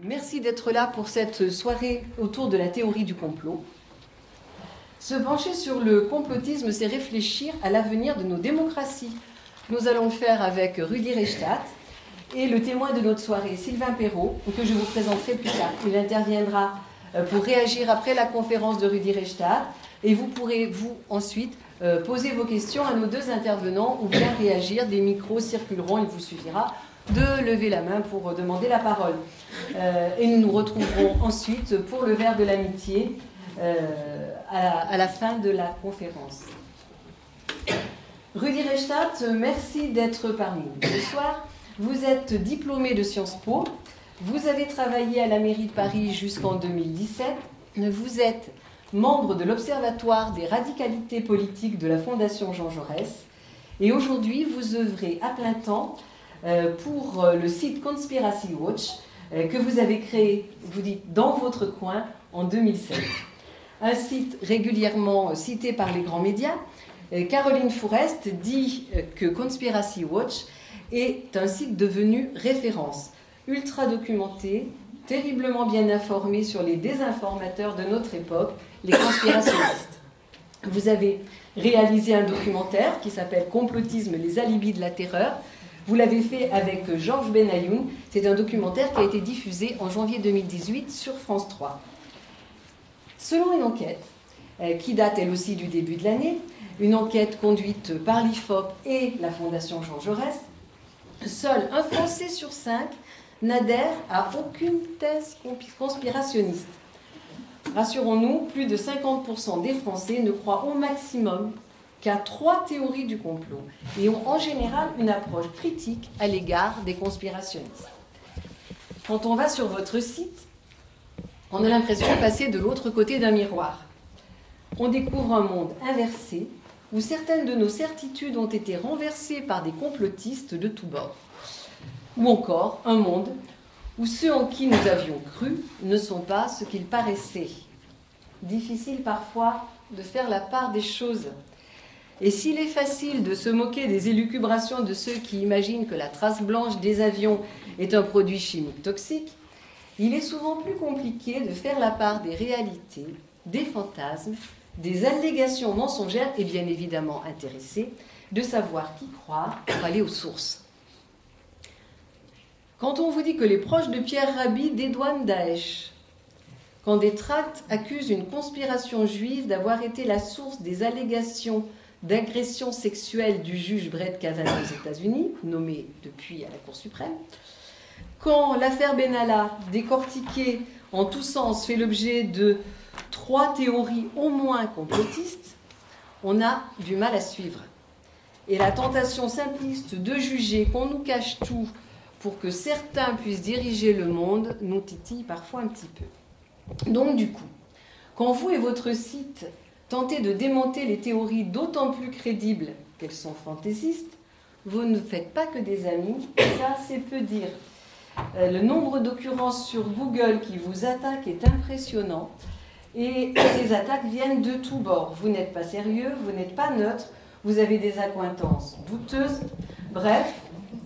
Merci d'être là pour cette soirée autour de la théorie du complot. Se pencher sur le complotisme, c'est réfléchir à l'avenir de nos démocraties. Nous allons le faire avec Rudi Reichstadt et le témoin de notre soirée, Sylvain Perrault, que je vous présenterai plus tard. Il interviendra pour réagir après la conférence de Rudi Reichstadt et vous pourrez, vous, ensuite, poser vos questions à nos deux intervenants ou bien réagir. Des micros circuleront, il vous suffira de lever la main pour demander la parole. Et nous nous retrouverons ensuite pour le verre de l'amitié à la fin de la conférence. Rudi Reichstadt, merci d'être parmi nous. Ce soir, vous êtes diplômé de Sciences Po, vous avez travaillé à la mairie de Paris jusqu'en 2017, vous êtes membre de l'Observatoire des radicalités politiques de la Fondation Jean Jaurès, et aujourd'hui, vous œuvrez à plein temps pour le site Conspiracy Watch que vous avez créé, vous dites, dans votre coin en 2007. Un site régulièrement cité par les grands médias. Caroline Fourest dit que Conspiracy Watch est un site devenu référence, ultra documenté, terriblement bien informé sur les désinformateurs de notre époque, les conspirationnistes. Vous avez réalisé un documentaire qui s'appelle Complotisme, les alibis de la terreur. Vous l'avez fait avec Georges Benayoun. C'est un documentaire qui a été diffusé en janvier 2018 sur France 3. Selon une enquête qui date elle aussi du début de l'année, une enquête conduite par l'IFOP et la Fondation Jean Jaurès, seul un Français sur 5 n'adhère à aucune thèse conspirationniste. Rassurons-nous, plus de 50% des Français ne croient au maximum qu'à 3 théories du complot et ont en général une approche critique à l'égard des conspirationnistes. Quand on va sur votre site, on a l'impression de passer de l'autre côté d'un miroir. On découvre un monde inversé où certaines de nos certitudes ont été renversées par des complotistes de tous bords. Ou encore un monde où ceux en qui nous avions cru ne sont pas ce qu'ils paraissaient. Difficile parfois de faire la part des choses. Et s'il est facile de se moquer des élucubrations de ceux qui imaginent que la trace blanche des avions est un produit chimique toxique, il est souvent plus compliqué de faire la part des réalités, des fantasmes, des allégations mensongères et bien évidemment intéressées, de savoir qui croire pour aller aux sources. Quand on vous dit que les proches de Pierre Rabhi dédouanent Daesh, quand des tracts accusent une conspiration juive d'avoir été la source des allégations d'agression sexuelle du juge Brett Kavanaugh aux États-Unis, nommé depuis à la Cour suprême, quand l'affaire Benalla, décortiquée en tous sens, fait l'objet de 3 théories au moins complotistes, on a du mal à suivre. Et la tentation simpliste de juger qu'on nous cache tout pour que certains puissent diriger le monde nous titille parfois un petit peu. Donc du coup, quand vous et votre site tentez de démonter les théories d'autant plus crédibles qu'elles sont fantaisistes, vous ne faites pas que des amis, ça c'est peu dire. Le nombre d'occurrences sur Google qui vous attaquent est impressionnant et ces attaques viennent de tous bords. Vous n'êtes pas sérieux, vous n'êtes pas neutre, vous avez des accointances douteuses. Bref,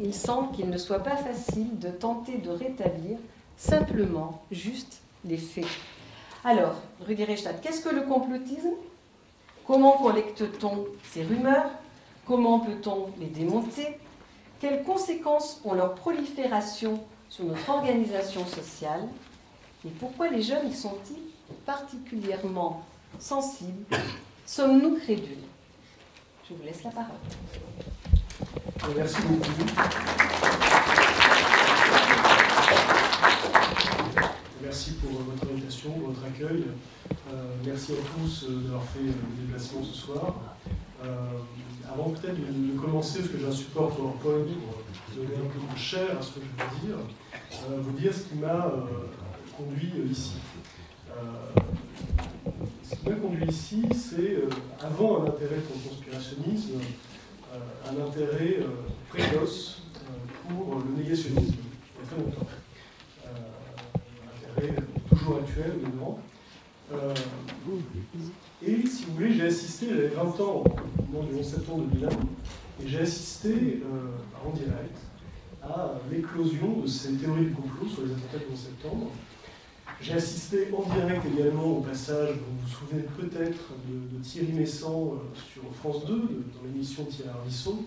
il semble qu'il ne soit pas facile de tenter de rétablir simplement juste les faits. Alors, Rudi Reichstadt, qu'est-ce que le complotisme ? Comment collecte-t-on ces rumeurs ? Comment peut-on les démonter ? Quelles conséquences ont leur prolifération sur notre organisation sociale ? Et pourquoi les jeunes y sont-ils particulièrement sensibles ? Sommes-nous crédules ? Je vous laisse la parole. Merci beaucoup. Merci pour votre invitation, votre accueil. Merci à tous d'avoir fait le déplacement ce soir. Avant peut-être de commencer, parce que j'ai un support PowerPoint pour donner un peu de chair à ce que je veux dire, vous dire ce qui m'a conduit ici. Ce qui m'a conduit ici, c'est, avant un intérêt pour le conspirationnisme, un intérêt précoce pour le négationnisme, il y a très longtemps. Un intérêt toujours actuel, évidemment. Et si vous voulez, j'ai assisté, j'avais 20 ans au moment du 11 septembre 2001, et j'ai assisté en direct à l'éclosion de ces théories du complot sur les attentats du 11 septembre. J'ai assisté en direct également au passage, vous vous souvenez peut-être, de Thierry Messant sur France 2, dans l'émission Thierry Ardisson,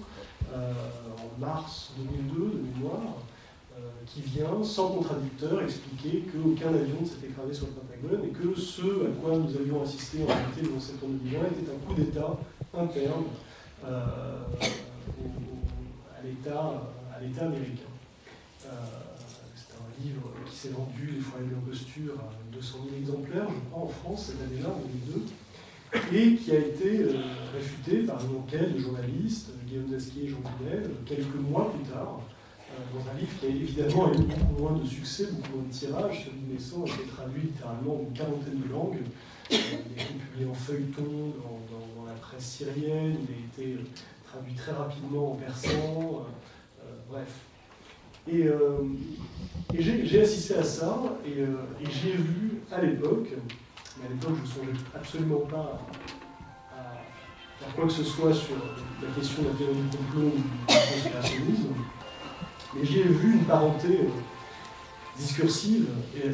en mars 2002, de mémoire, qui vient, sans contradicteur, expliquer qu'aucun avion ne s'est écrasé sur le Pentagone et que ce à quoi nous avions assisté en réalité le 11 septembre 2001 était un coup d'État interne à l'État américain. C'est un livre qui s'est vendu, Les Foyers de l'Imposture, à 200 000 exemplaires, je crois, en France, cette année-là, en 2002, et qui a été réfuté par une enquête de journalistes, Guillaume Dasquier et Jean Guinel, quelques mois plus tard, dans un livre qui a évidemment eu beaucoup moins de succès, beaucoup moins de tirages. Celui de Messant a été traduit littéralement en une quarantaine de langues. Il a été publié en feuilleton dans la presse syrienne, il a été traduit très rapidement en persan, bref. Et j'ai assisté à ça, et j'ai vu à l'époque, mais à l'époque je ne songeais absolument pas à faire quoi que ce soit sur la question de la théorie du complot ou du conspirationnisme, mais j'ai vu une parenté discursive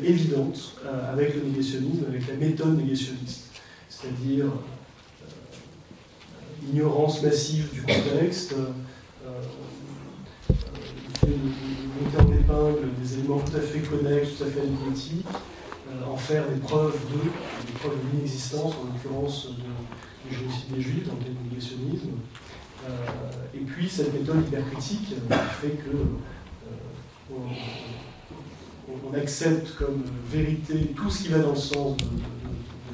évidente avec le négationnisme, avec la méthode négationniste, c'est-à-dire ignorance massive du contexte, de monter en épingle des éléments tout à fait connexes, tout à fait anecdotiques, en faire des preuves de l'inexistence, en l'occurrence du génocide des Juifs, dans le cas du négationnisme. Et puis cette méthode hypercritique qui fait que on accepte comme vérité tout ce qui va dans le sens de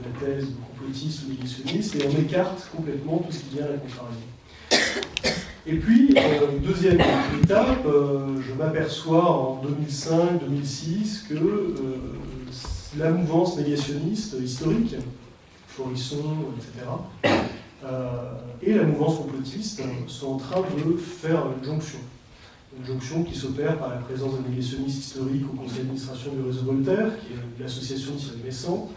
la thèse complotiste ou négationniste, et on écarte complètement tout ce qui vient à la contrarier. Et puis, deuxième étape, je m'aperçois en 2005-2006 que la mouvance négationniste historique, Forisson, etc., et la mouvance complotiste sont en train de faire une jonction qui s'opère par la présence d'un négationniste historique au conseil d'administration du réseau Voltaire, qui est l'association de Thierry Messant,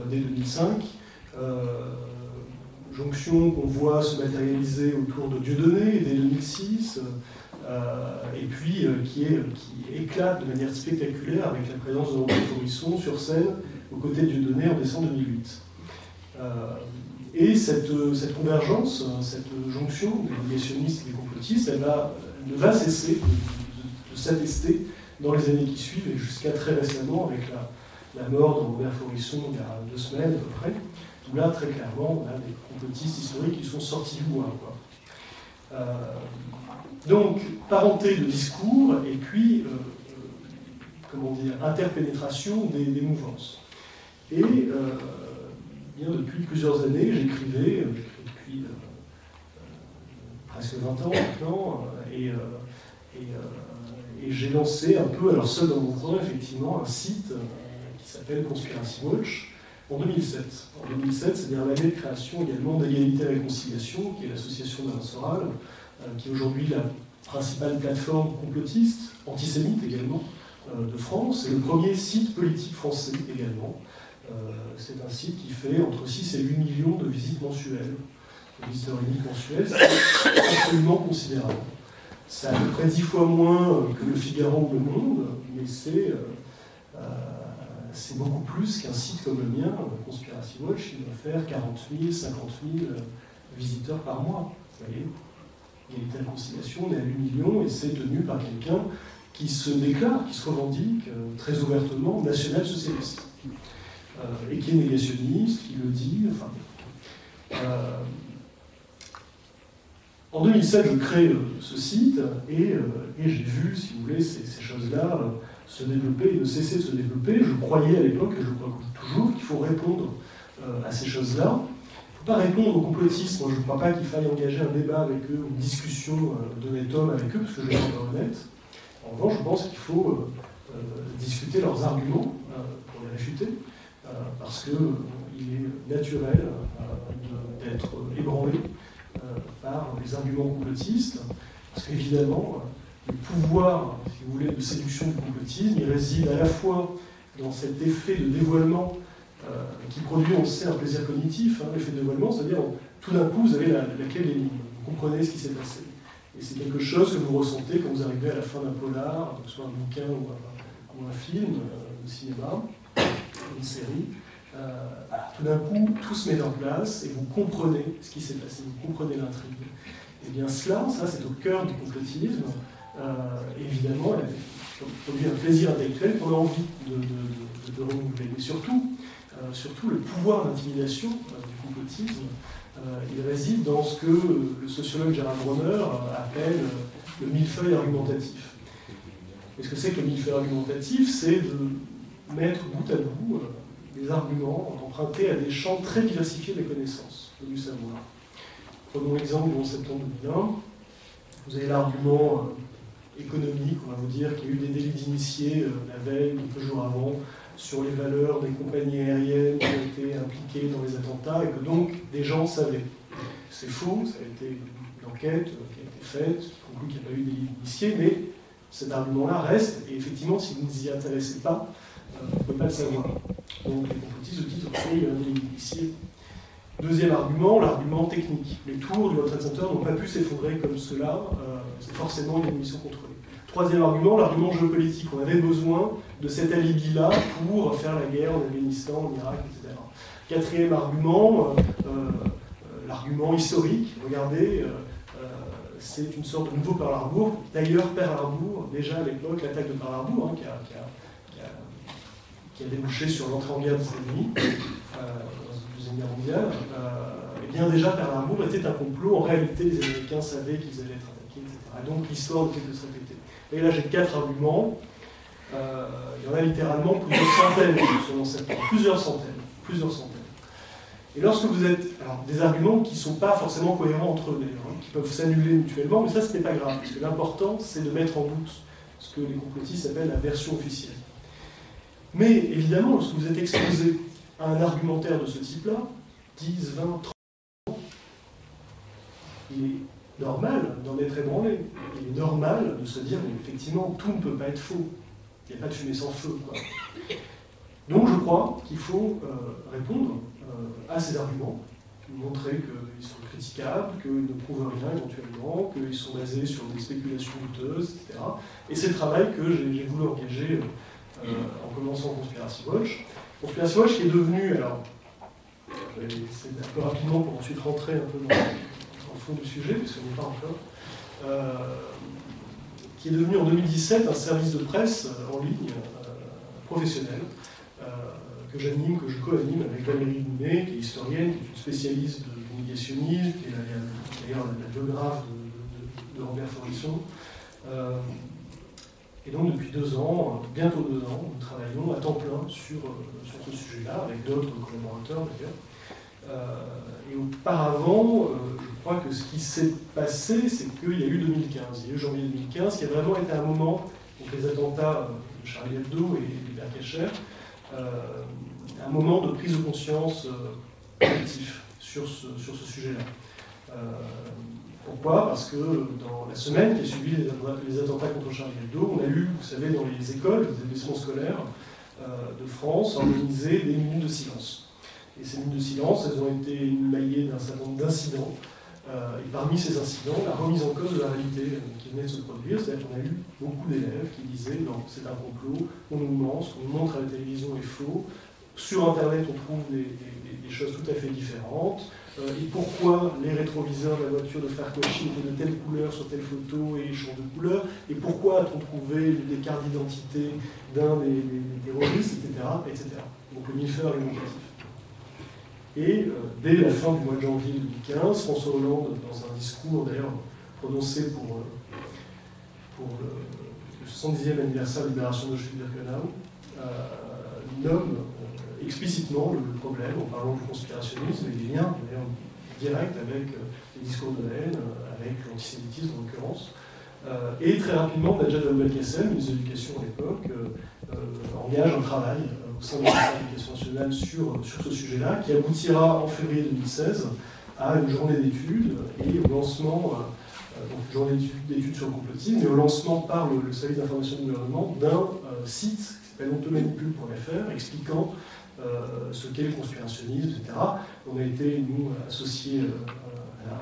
dès 2005. Jonction qu'on voit se matérialiser autour de Dieudonné dès 2006, et puis qui éclate de manière spectaculaire avec la présence de André Forisson sur scène aux côtés de Dieudonné en décembre 2008. Et cette convergence, cette jonction des négationnistes et des complotistes, elle ne va cesser de s'attester dans les années qui suivent, et jusqu'à très récemment avec la mort de Robert Forisson il y a 2 semaines à peu près, où là, très clairement, on a des complotistes historiques qui sont sortis du bois. Donc, parenté de discours, et puis, comment dire, interpénétration des mouvances. Et bien depuis plusieurs années, j'écrivais depuis presque 20 ans maintenant, et j'ai lancé un peu, alors seul dans mon coin, effectivement, un site qui s'appelle Conspiracy Watch, en 2007. En 2007, c'est-à-dire l'année de création également d'Égalité et Réconciliation, qui est l'association d'Alain Soral, qui est aujourd'hui la principale plateforme complotiste, antisémite également, de France, et le premier site politique français également. C'est un site qui fait entre 6 et 8 millions de visites mensuelles, de visiteurs uniques mensuels, c'est absolument considérable. C'est à peu près 10 fois moins que le Figaro ou le Monde, mais c'est beaucoup plus qu'un site comme le mien, Conspiracy Watch, qui doit faire 40 000, 50 000 visiteurs par mois. Vous voyez, Égalité et Réconciliation, on est à 8 millions, et c'est tenu par quelqu'un qui se déclare, qui se revendique très ouvertement national-socialiste, et qui est négationniste, qui le dit, enfin... En 2007, je crée ce site, et j'ai vu, si vous voulez, ces choses-là se développer et ne cesser de se développer. Je croyais à l'époque, et je crois toujours, qu'il faut répondre à ces choses-là. Il ne faut pas répondre aux complotistes. Moi, je ne crois pas qu'il faille engager un débat avec eux, une discussion d'honnête homme avec eux, parce que je ne suis pas honnête. En revanche, je pense qu'il faut discuter leurs arguments pour les réfuter, parce qu'il est naturel d'être ébranlé par les arguments complotistes, parce qu'évidemment, le pouvoir, si vous voulez, de séduction du complotisme, il réside à la fois dans cet effet de dévoilement qui produit, on sait, un plaisir cognitif, l'effet de dévoilement, c'est-à-dire tout d'un coup, vous avez la clé de l'énigme, vous comprenez ce qui s'est passé. Et c'est quelque chose que vous ressentez quand vous arrivez à la fin d'un polar, que ce soit un bouquin ou un film de cinéma, une série. Voilà, tout d'un coup, tout se met en place et vous comprenez ce qui s'est passé, vous comprenez l'intrigue. Et bien ça c'est au cœur du complotisme. Évidemment, il produit un plaisir intellectuel qu'on a envie de renouveler. Mais surtout le pouvoir d'intimidation du complotisme, il réside dans ce que le sociologue Gerald Bronner appelle le millefeuille argumentatif. Et ce que c'est que le millefeuille argumentatif? C'est de mettre bout à bout des arguments empruntés à des champs très diversifiés des connaissances, du savoir. Prenons l'exemple du 11 septembre 2001. Vous avez l'argument économique, on va vous dire qu'il y a eu des délits d'initiés la veille, quelques jours avant, sur les valeurs des compagnies aériennes qui ont été impliquées dans les attentats, et que donc des gens savaient. C'est faux, ça a été une enquête qui a été faite, qui conclut qu'il n'y a pas eu de délits d'initiés, mais cet argument-là reste, et effectivement, si vous ne vous y intéressez pas, vous ne pouvez pas le savoir. Donc les complotistes disent qu'il y a un délit d'initié. Deuxième argument, l'argument technique. Les tours du World Trade Center n'ont pas pu s'effondrer comme cela, c'est forcément une mission contrôlée. Troisième argument, l'argument géopolitique. On avait besoin de cet alibi-là pour faire la guerre en Afghanistan, en Irak, etc. Quatrième argument, l'argument historique. Regardez, c'est une sorte de nouveau Pearl Harbor. D'ailleurs, Pearl Harbor, déjà à l'époque, l'attaque de Pearl Harbor, qui a débouché sur l'entrée en guerre des États-Unis, dans la Deuxième Guerre mondiale, et bien déjà Pearl Harbor était un complot. En réalité, les Américains savaient qu'ils allaient être attaqués, etc. Et donc l'histoire ne fait que se répéter. Et là, j'ai 4 arguments. Il y en a littéralement plusieurs centaines selon cette loi. Plusieurs centaines. Et lorsque vous êtes... Alors, des arguments qui ne sont pas forcément cohérents entre eux, d'ailleurs, hein, qui peuvent s'annuler mutuellement, mais ça, ce n'est pas grave, parce que l'important, c'est de mettre en doute ce que les complotistes appellent la version officielle. Mais, évidemment, lorsque vous êtes exposé à un argumentaire de ce type-là, 10, 20, 30 ans, il est normal d'en être ébranlé. Il est normal de se dire, mais effectivement, tout ne peut pas être faux. Il n'y a pas de fumée sans feu, quoi. Donc je crois qu'il faut répondre à ces arguments, montrer qu'ils sont critiquables, qu'ils ne prouvent rien éventuellement, qu'ils sont basés sur des spéculations douteuses, etc. Et c'est le travail que j'ai voulu engager en commençant Conspiracy Watch. Conspiracy Watch qui est devenu, alors, je vais essayer un peu rapidement pour ensuite rentrer un peu dans le fond du sujet, puisqu'on n'y est pas encore, qui est devenu en 2017 un service de presse en ligne professionnel, que j'anime, que je co-anime avec Valérie Doumet, qui est historienne, qui est une spécialiste de négationnisme, qui est d'ailleurs la biographe de Robert Faurisson. Et donc depuis 2 ans, bientôt 2 ans, nous travaillons à temps plein sur ce sujet-là, avec d'autres collaborateurs d'ailleurs. Et auparavant, je crois que ce qui s'est passé, c'est qu'il y a eu 2015. Il y a eu janvier 2015, qui a vraiment été un moment, donc les attentats de Charlie Hebdo et de Berkacher, un moment de prise de conscience collectif sur ce sujet-là. Pourquoi? Parce que dans la semaine qui a suivi les attentats contre Charlie Hebdo, on a eu, vous savez, dans les écoles, les établissements scolaires de France, organisé des minutes de silence. Et ces minutes de silence, elles ont été émaillées d'un certain nombre d'incidents. Et parmi ces incidents, la remise en cause de la réalité qui venait de se produire, c'est-à-dire qu'on a eu beaucoup d'élèves qui disaient « non, c'est un complot, on nous ment, ce qu'on nous montre à la télévision est faux, sur Internet on trouve des choses tout à fait différentes, et pourquoi les rétroviseurs de la voiture de frère Cauchy étaient de telle couleur sur telle photo et champ de couleur, et pourquoi a-t-on trouvé des cartes d'identité d'un des terroristes, etc. Donc le millefeuille argumentatif. Et dès la fin du mois de janvier 2015, François Hollande, dans un discours d'ailleurs prononcé pour le 70e anniversaire de la libération d'Auschwitz-Birkenau, nomme explicitement le problème en parlant du conspirationnisme et des liens d'ailleurs directs avec les discours de haine, avec l'antisémitisme en l'occurrence. Et très rapidement, Najat Vallaud-Belkacem, ministre de l'Éducation à l'époque, engage un travail au sein de la L'éducation nationale sur ce sujet-là, qui aboutira en février 2016 à une journée d'études et au lancement, donc une journée d'études sur le complotisme, et au lancement par le service d'information du gouvernement d'un site qui s'appelle ontomanipule.fr expliquant ce qu'est le conspirationnisme, etc. On a été, nous, associés à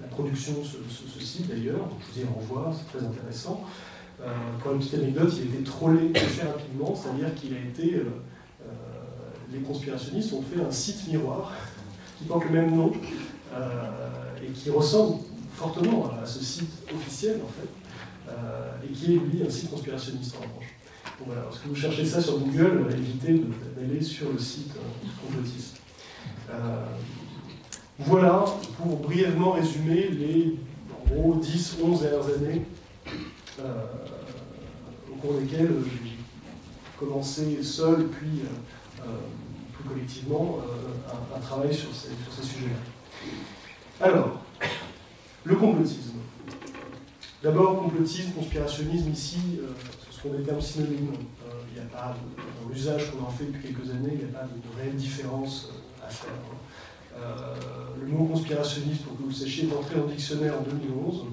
la production ce site d'ailleurs, donc je vous y renvoie, c'est très intéressant. Pour une petite anecdote, il a été trollé très rapidement, c'est-à-dire qu'il a été... les conspirationnistes ont fait un site miroir qui porte le même nom et qui ressemble fortement à ce site officiel en fait, et qui est lui un site conspirationniste en revanche. Donc voilà, lorsque vous cherchez ça sur Google, évitez d'aller sur le site complotiste. Voilà pour brièvement résumer les en gros 10-11 dernières années au cours desquelles j'ai commencé seul puis plus collectivement un travail sur ces sujets-là. Alors, le complotisme. D'abord, complotisme, conspirationnisme, ici, ce sont des termes synonymes. Il n'y a pas, dans l'usage qu'on en fait depuis quelques années, il n'y a pas de réelle différence à faire. Le mot conspirationniste, pour que vous le sachiez, est entré dans le dictionnaire en 2011,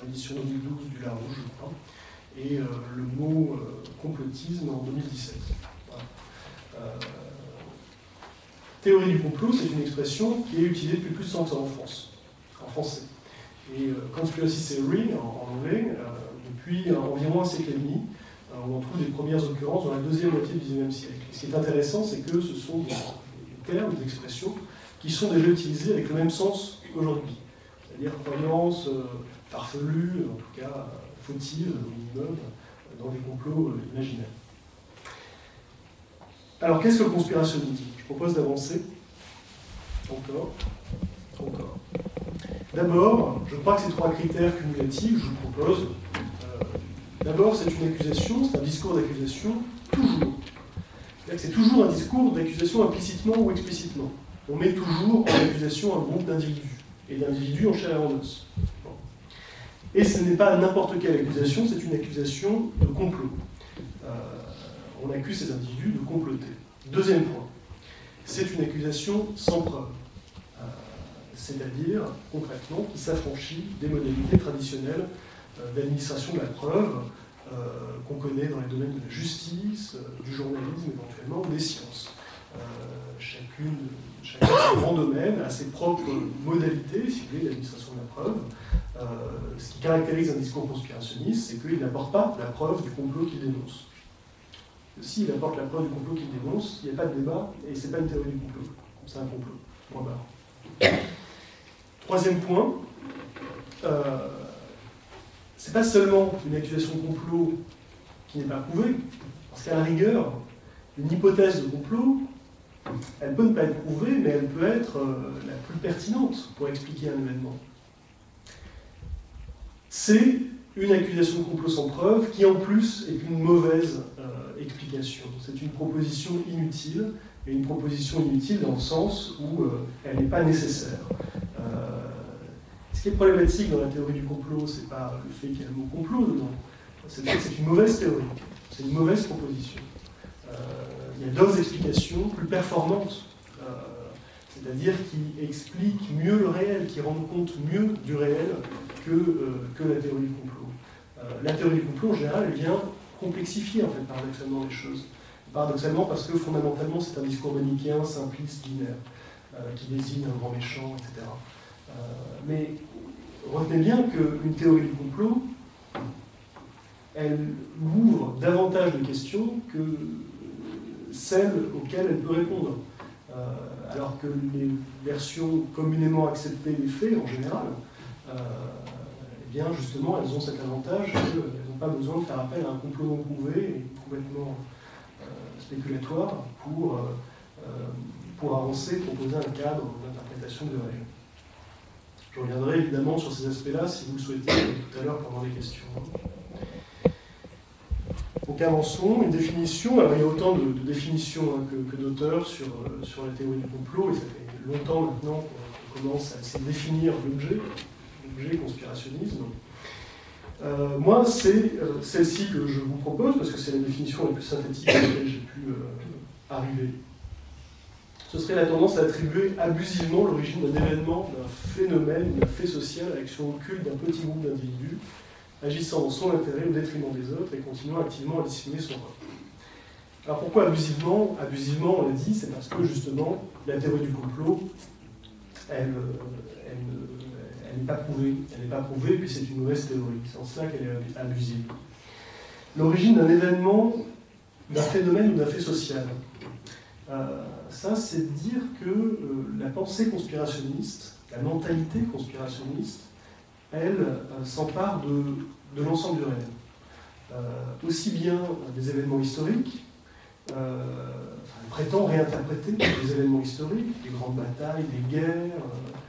édition 2012 du Larousse, je crois, et le mot complotisme en 2017. Voilà. Théorie du complot, c'est une expression qui est utilisée depuis plus de 100 ans en France, en français. Et conspiracy theory, en anglais, depuis environ un siècle et demi, on en trouve des premières occurrences dans la deuxième moitié du XIXe siècle. Et ce qui est intéressant, c'est que ce sont des termes, des expressions qui sont déjà utilisés avec le même sens aujourd'hui. C'est-à-dire croyances farfelues, en tout cas fautives au minimum, dans des complots imaginaires. Alors qu'est-ce que le conspirationnisme? Je propose d'avancer. Encore. D'abord, je crois que ces trois critères cumulatifs, je vous propose. D'abord, c'est une accusation, c'est un discours d'accusation, toujours. C'est-à-dire que c'est toujours un discours d'accusation implicitement ou explicitement. On met toujours en accusation un groupe d'individus, et d'individus en chair et en os. Bon. Et ce n'est pas n'importe quelle accusation, c'est une accusation de complot. On accuse ces individus de comploter. Deuxième point, c'est une accusation sans preuve. C'est-à-dire, concrètement, qui s'affranchit des modalités traditionnelles d'administration de la preuve qu'on connaît dans les domaines de la justice, du journalisme éventuellement, ou des sciences. Chacun de ces grands domaines a ses propres modalités, si vous voulez, d'administration de la preuve. Ce qui caractérise un discours conspirationniste, c'est qu'il n'apporte pas la preuve du complot qu'il dénonce. S'il apporte la preuve du complot qu'il dénonce, il n'y a pas de débat, et ce n'est pas une théorie du complot. C'est un complot. Point barre. Troisième point, c'est pas seulement une accusation de complot qui n'est pas prouvée, parce qu'à la rigueur, une hypothèse de complot, elle peut ne pas être prouvée, mais elle peut être la plus pertinente pour expliquer un événement. C'est une accusation de complot sans preuve qui, en plus, est une mauvaise explication. C'est une proposition inutile, et une proposition inutile dans le sens où elle n'est pas nécessaire. Ce qui est problématique dans la théorie du complot, c'est pas le fait qu'il y ait le mot complot dedans, c'est le fait que c'est une mauvaise théorie, c'est une mauvaise proposition. Il y a d'autres explications plus performantes, c'est-à-dire qui expliquent mieux le réel, qui rendent compte mieux du réel que la théorie du complot. La théorie du complot, en général, elle vient complexifier, en fait, paradoxalement, les choses. Paradoxalement, parce que fondamentalement, c'est un discours manichéen, simpliste, binaire, qui désigne un grand méchant, etc. Mais retenez bien qu'une théorie du complot, elle ouvre davantage de questions que celles auxquelles elle peut répondre. Alors que les versions communément acceptées des faits, en général, eh bien, justement, elles ont cet avantage qu'elles n'ont pas besoin de faire appel à un complot non prouvé et complètement spéculatoire pour avancer, proposer un cadre d'interprétation de règles. Je reviendrai évidemment sur ces aspects-là si vous le souhaitez tout à l'heure pendant les questions. Donc avançons, une définition. Alors il y a autant de définitions que d'auteurs sur la théorie du complot, et ça fait longtemps maintenant qu'on commence à essayer de définir l'objet conspirationnisme. Moi, c'est celle-ci que je vous propose, parce que c'est la définition la plus synthétique à laquelle j'ai pu arriver. Ce serait la tendance à attribuer abusivement l'origine d'un événement, d'un phénomène, d'un fait social à l'action occulte d'un petit groupe d'individus, agissant dans son intérêt au détriment des autres et continuant activement à dissimuler son rôle. Alors pourquoi abusivement? Abusivement, on l'a dit, c'est parce que justement, la théorie du complot, elle elle n'est pas prouvée. Elle n'est pas prouvée, et puis c'est une mauvaise théorie. C'est en cela qu'elle est abusive. L'origine d'un événement, d'un phénomène ou d'un fait social. Ça, c'est de dire que la pensée conspirationniste, la mentalité conspirationniste, elle s'empare de l'ensemble du réel. Aussi bien des événements historiques, elle prétend réinterpréter des événements historiques, les grandes batailles, les guerres,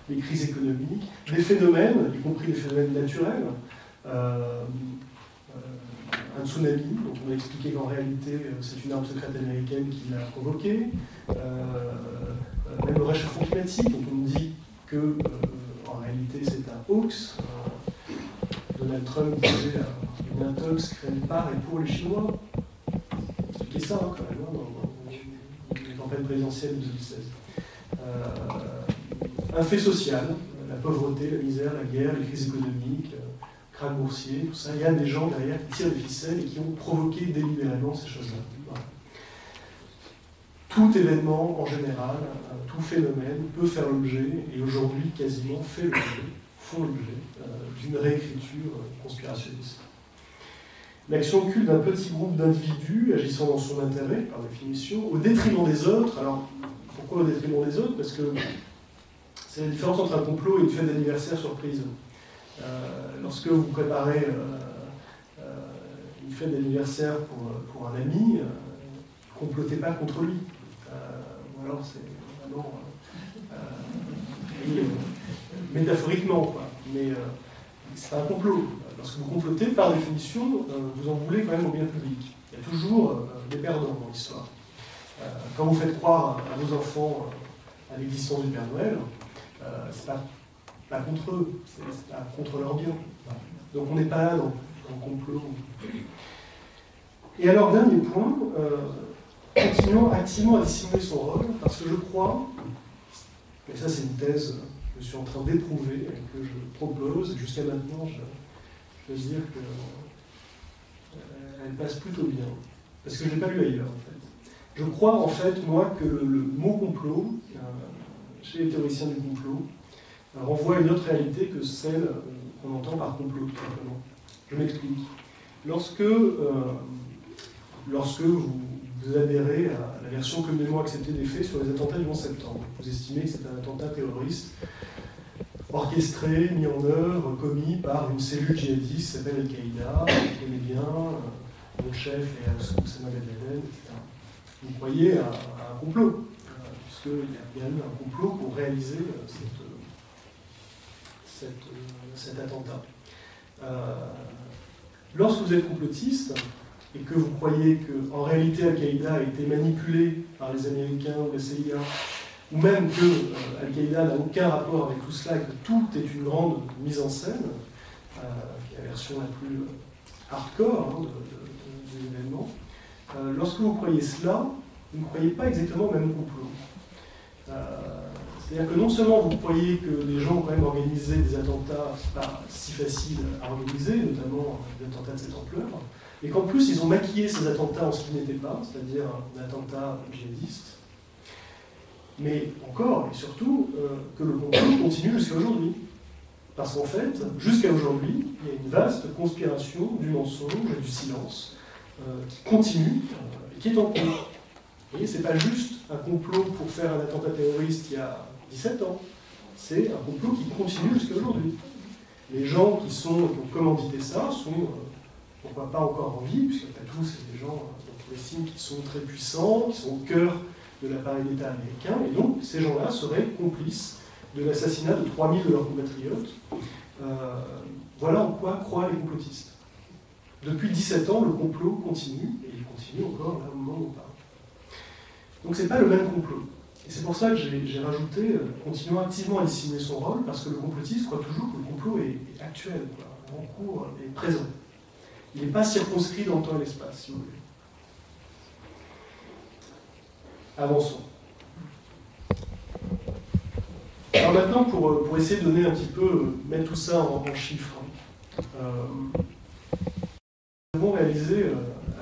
les crises économiques, des phénomènes, y compris des phénomènes naturels, un tsunami, dont on a expliqué qu'en réalité c'est une arme secrète américaine qui l'a provoqué, même le réchauffement climatique, dont on dit que en réalité c'est un hoax. Donald Trump disait une intox créée par et pour les Chinois. Expliquez ça quand même dans les campagnes présidentielles de 2016. Un fait social, la pauvreté, la misère, la guerre, les crises économiques, krach boursier, tout ça, il y a des gens derrière qui tirent des ficelles et qui ont provoqué délibérément ces choses-là. Voilà. Tout événement en général, tout phénomène peut faire l'objet, et aujourd'hui quasiment font l'objet d'une réécriture conspirationniste. L'action occulte d'un petit groupe d'individus agissant dans son intérêt, par définition, au détriment des autres. Alors, pourquoi au détriment des autres? Parce que c'est la différence entre un complot et une fête d'anniversaire surprise. Lorsque vous préparez une fête d'anniversaire pour un ami, ne complotez pas contre lui. Ou alors c'est vraiment métaphoriquement, quoi. Mais c'est pas un complot. Lorsque vous complotez, par définition, vous en voulez quand même au bien public. Il y a toujours des perdants dans l'histoire. Quand vous faites croire à vos enfants à l'existence du Père Noël, c'est pas contre eux, c'est pas contre leur bien. Donc on n'est pas là dans le complot. Et alors, dernier point, continuons activement à dissimuler son rôle, parce que je crois, et ça c'est une thèse que je suis en train d'éprouver et que je propose, et jusqu'à maintenant je peux dire qu'elle passe plutôt bien, parce que je ne l'ai pas lu ailleurs en fait. Je crois en fait, moi, que le mot complot, chez les théoriciens du complot, renvoie à une autre réalité que celle qu'on entend par complot, tout simplement. Je m'explique. Lorsque vous adhérez à la version communément acceptée des faits sur les attentats du 11 septembre, vous estimez que c'est un attentat terroriste orchestré, mis en œuvre, commis par une cellule djihadiste qui s'appelle Al-Qaïda, vous connaissez bien, mon chef est Osama Ben Laden, etc. Vous croyez à un complot, puisqu'il y a bien eu un complot pour réaliser cet attentat. Lorsque vous êtes complotiste, et que vous croyez qu'en réalité Al-Qaïda a été manipulé par les Américains ou la CIA, ou même que Al-Qaïda n'a aucun rapport avec tout cela, et que tout est une grande mise en scène, qui est la version la plus hardcore de l'événement, lorsque vous croyez cela, vous ne croyez pas exactement au même complot. C'est-à-dire que non seulement vous croyez que les gens ont quand même organisé des attentats pas si faciles à organiser, notamment des attentats de cette ampleur, et qu'en plus ils ont maquillé ces attentats en ce qu'ils n'étaient pas, c'est-à-dire un attentat djihadiste, mais encore et surtout que le complot continue jusqu'à aujourd'hui. Parce qu'en fait, jusqu'à aujourd'hui, il y a une vaste conspiration du mensonge et du silence qui continue et qui est en cours. Vous voyez, c'est pas juste un complot pour faire un attentat terroriste il y a 17 ans, c'est un complot qui continue jusqu'à aujourd'hui. Les gens qui ont commandité ça sont, pourquoi pas encore en vie, puisqu'après tout, c'est des gens dont on estime qu'ils sont très puissants, qui sont au cœur de l'appareil d'État américain, et donc ces gens-là seraient complices de l'assassinat de 3000 de leurs compatriotes. Voilà en quoi croient les complotistes. Depuis 17 ans, le complot continue, et il continue encore là au moment où on parle. Donc c'est pas le même complot. Et c'est pour ça que j'ai rajouté, continuons activement à dissimuler son rôle, parce que le complotiste croit toujours que le complot est actuel, quoi, en cours et présent. Il n'est pas circonscrit dans le temps et l'espace, si vous voulez. Avançons. Alors maintenant, pour essayer de donner un petit peu, mettre tout ça en chiffres, nous avons réalisé,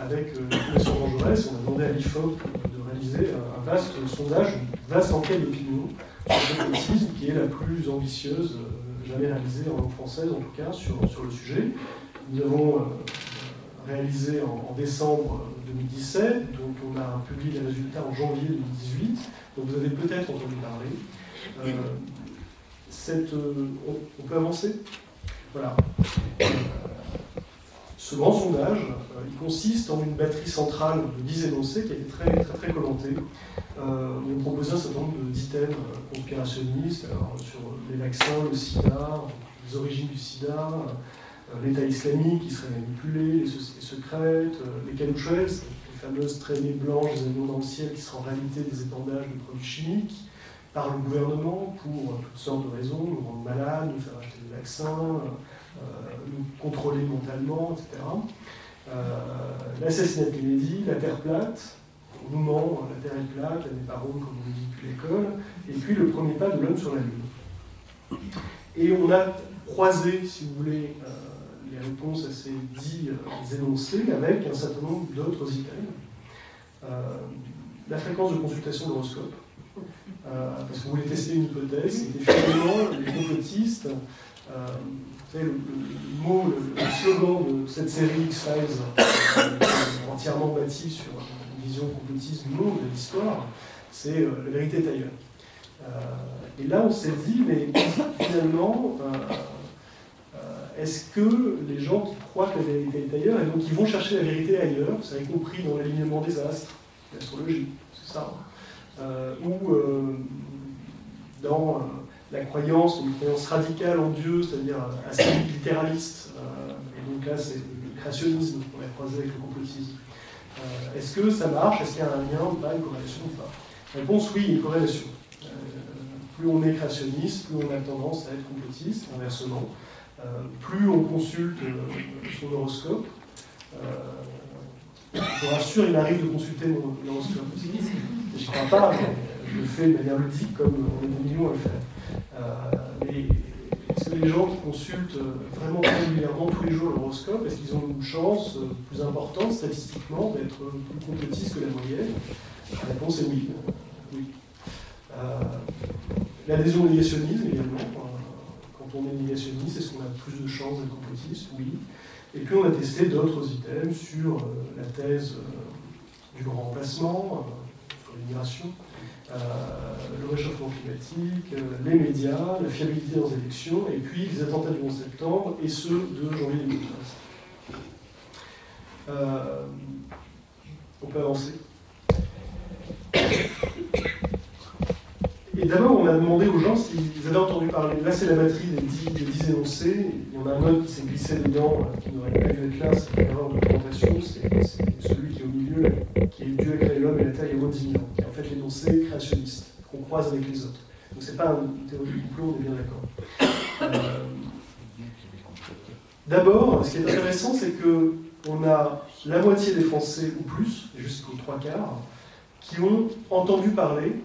avec la Fondation Jean Jaurès, on a demandé à l'IFOP de réaliser un vaste sondage, une vaste enquête d'opinion sur le complotisme, qui est la plus ambitieuse jamais réalisé en langue française, en tout cas, sur le sujet. Nous avons réalisé en décembre 2017, donc on a publié les résultats en janvier 2018, donc vous avez peut-être entendu parler. On peut avancer? Voilà. Ce grand sondage, il consiste en une batterie centrale de 10 énoncés qui a été très commentée. On proposait un certain nombre d'items conspirationnistes sur les vaccins, le sida, les origines du sida, l'État islamique qui serait manipulé, les sociétés secrètes, les calouchouettes, les fameuses traînées blanches des avions dans le ciel qui seraient en réalité des épandages de produits chimiques par le gouvernement pour toutes sortes de raisons, nous rendre malades, nous faire acheter des vaccins, nous contrôler mentalement, etc. L'assassinat de Kennedy, la Terre plate, on nous ment, la Terre est plate, elle n'est pas ronde comme on dit depuis l'école, et puis le premier pas de l'homme sur la Lune. Et on a croisé, si vous voulez, les réponses à ces 10 énoncés avec un certain nombre d'autres items. La fréquence de consultation de l'horoscope, parce qu'on voulait tester une hypothèse, et finalement, les complotistes, vous savez, le slogan de cette série X-Files, entièrement bâti sur une vision complotiste du monde, de l'histoire, c'est la vérité est ailleurs. Et là, on s'est dit, mais finalement, est-ce que les gens qui croient que la vérité est ailleurs, et donc qui vont chercher la vérité ailleurs, ça y compris dans l'alignement des astres, l'astrologie, c'est ça, ou dans la croyance, une croyance radicale en Dieu, c'est-à-dire assez littéraliste, et donc là c'est le créationnisme qu'on a croisé avec le complotisme. Est-ce que ça marche? Est-ce qu'il y a un lien ou pas, une corrélation ou pas? Réponse oui, une corrélation. Plus on est créationniste, plus on a tendance à être complotiste, inversement. Plus on consulte son horoscope, je vous rassure, il m'arrive de consulter mon horoscope aussi. Je ne crois pas, mais je le fais de manière ludique comme on est des millions à le faire. Mais est-ce que les gens qui consultent vraiment régulièrement tous les jours l'horoscope, est-ce qu'ils ont une chance plus importante statistiquement d'être plus complotistes que la moyenne? La réponse est oui. Oui. L'adhésion au négationnisme également. Quand on est négationniste, est-ce qu'on a plus de chances d'être complotiste? Oui. Et puis on a testé d'autres items sur la thèse du grand remplacement, sur l'immigration, le réchauffement climatique, les médias, la fiabilité dans les élections, et puis les attentats du 11 septembre et ceux de janvier 2013. On peut avancer. Et d'abord, on a demandé aux gens s'ils avaient entendu parler. Là, c'est la batterie des 10 énoncés. Il y en a un autre qui s'est glissé dedans, qui n'aurait pas dû être là, c'est une erreur de présentation. C'est celui qui est au milieu, là, qui est Dieu a créé l'homme et la terre il y a moins de 10 000 ans, qui est en fait l'énoncé créationniste, qu'on croise avec les autres. Donc, c'est pas une théorie du complot, on est bien d'accord. D'abord, ce qui est intéressant, c'est qu'on a la moitié des Français, ou plus, jusqu'aux 3/4, qui ont entendu parler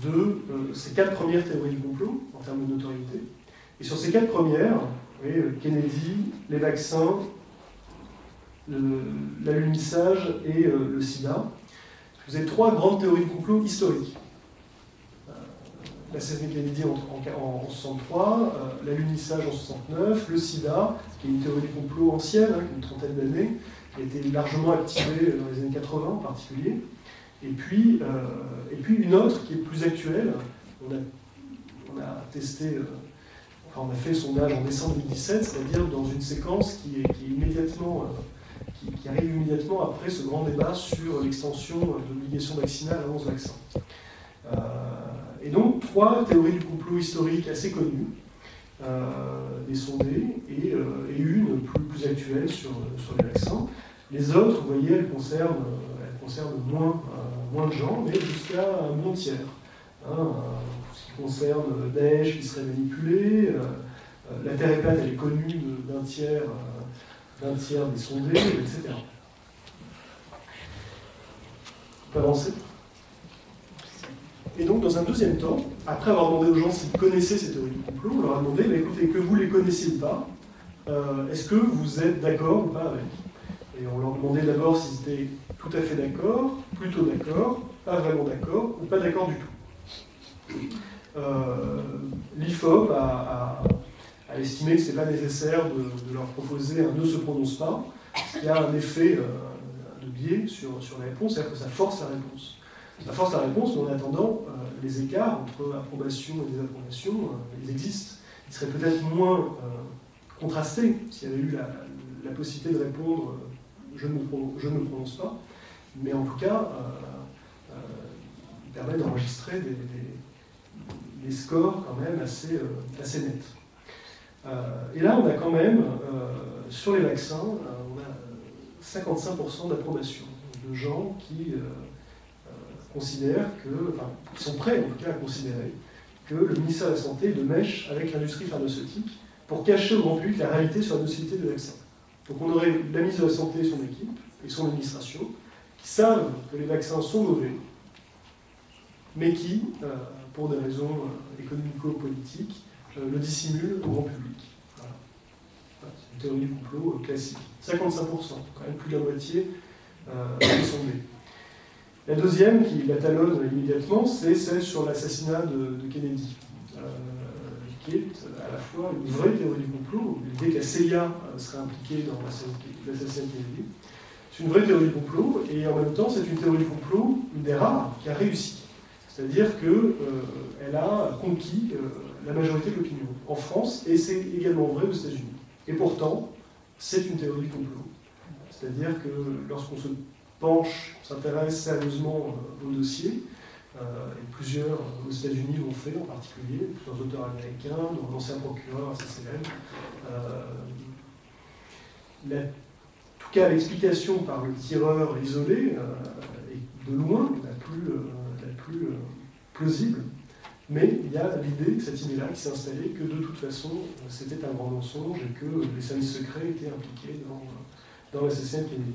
de ces 4 premières théories du complot, en termes de notoriété. Et sur ces 4 premières, vous voyez, Kennedy, les vaccins, l'alunissage et le sida, vous avez 3 grandes théories du complot historiques. L'assassinat de Kennedy en 63, l'alunissage en 69, le sida, qui est une théorie du complot ancienne, une trentaine d'années, qui a été largement activée dans les années 80 en particulier. Et puis une autre qui est plus actuelle, on a testé, on a fait le sondage en décembre 2017, c'est-à-dire dans une séquence qui arrive immédiatement après ce grand débat sur l'extension de l'obligation vaccinale à 11 vaccins. Et donc 3 théories du complot historiques assez connues, des sondées, et une plus actuelle sur les vaccins. Les autres, vous voyez, elles concernent moins de gens, mais jusqu'à un bon tiers. Ce qui concerne Daesh qui serait manipulé, la Terre est plate, elle est connue d'un tiers des sondés, etc. On peut avancer. Et donc, dans un deuxième temps, après avoir demandé aux gens s'ils connaissaient ces théories du complot, on leur a demandé, mais écoutez, que vous les connaissiez ou pas, est-ce que vous êtes d'accord ou pas avec? Et on leur demandait d'abord s'ils étaient tout à fait d'accord, plutôt d'accord, pas vraiment d'accord, ou pas d'accord du tout. L'IFOP a a estimé que ce n'est pas nécessaire de leur proposer un « ne se prononce pas », ce qui a un effet de biais sur la réponse, c'est-à-dire que ça force la réponse. Ça force la réponse, mais en attendant, les écarts entre approbation et désapprobation, ils existent. Ils seraient peut-être moins contrastés s'il y avait eu la possibilité de répondre je ne me prononce pas, mais en tout cas, il permet d'enregistrer des scores quand même assez nets. Et là, on a quand même, sur les vaccins, on a 55% d'approbation de gens qui considèrent qui sont prêts en tout cas à considérer que le ministère de la Santé est de mèche avec l'industrie pharmaceutique pour cacher au grand public la réalité sur la nocivité des vaccins. Donc on aurait la ministre de la Santé et son équipe, et son administration, qui savent que les vaccins sont mauvais, mais qui, pour des raisons économico-politiques, le dissimulent au grand public. Voilà. C'est une théorie du complot classique. 55%, quand même plus de la moitié des sondés. La deuxième, qui la talonne immédiatement, c'est celle sur l'assassinat de Kennedy, qui est à la fois une vraie théorie du complot, l'idée que la CIA serait impliquée dans l'assassinat de Kennedy. C'est une vraie théorie du complot, et en même temps, c'est une théorie du complot, une des rares, qui a réussi. C'est-à-dire qu'elle a conquis la majorité de l'opinion en France, et c'est également vrai aux États-Unis. Et pourtant, c'est une théorie du complot. C'est-à-dire que lorsqu'on se penche, s'intéresse sérieusement au dossier, et plusieurs aux États-Unis l'ont fait en particulier, plusieurs auteurs américains, dont l'ancien procureur assez célèbre. En tout cas, l'explication par le tireur isolé est de loin la plus plausible, mais il y a l'idée, cette idée-là qui s'est installée, que de toute façon, c'était un grand mensonge et que les services secrets étaient impliqués dans l'assassinat de Kennedy.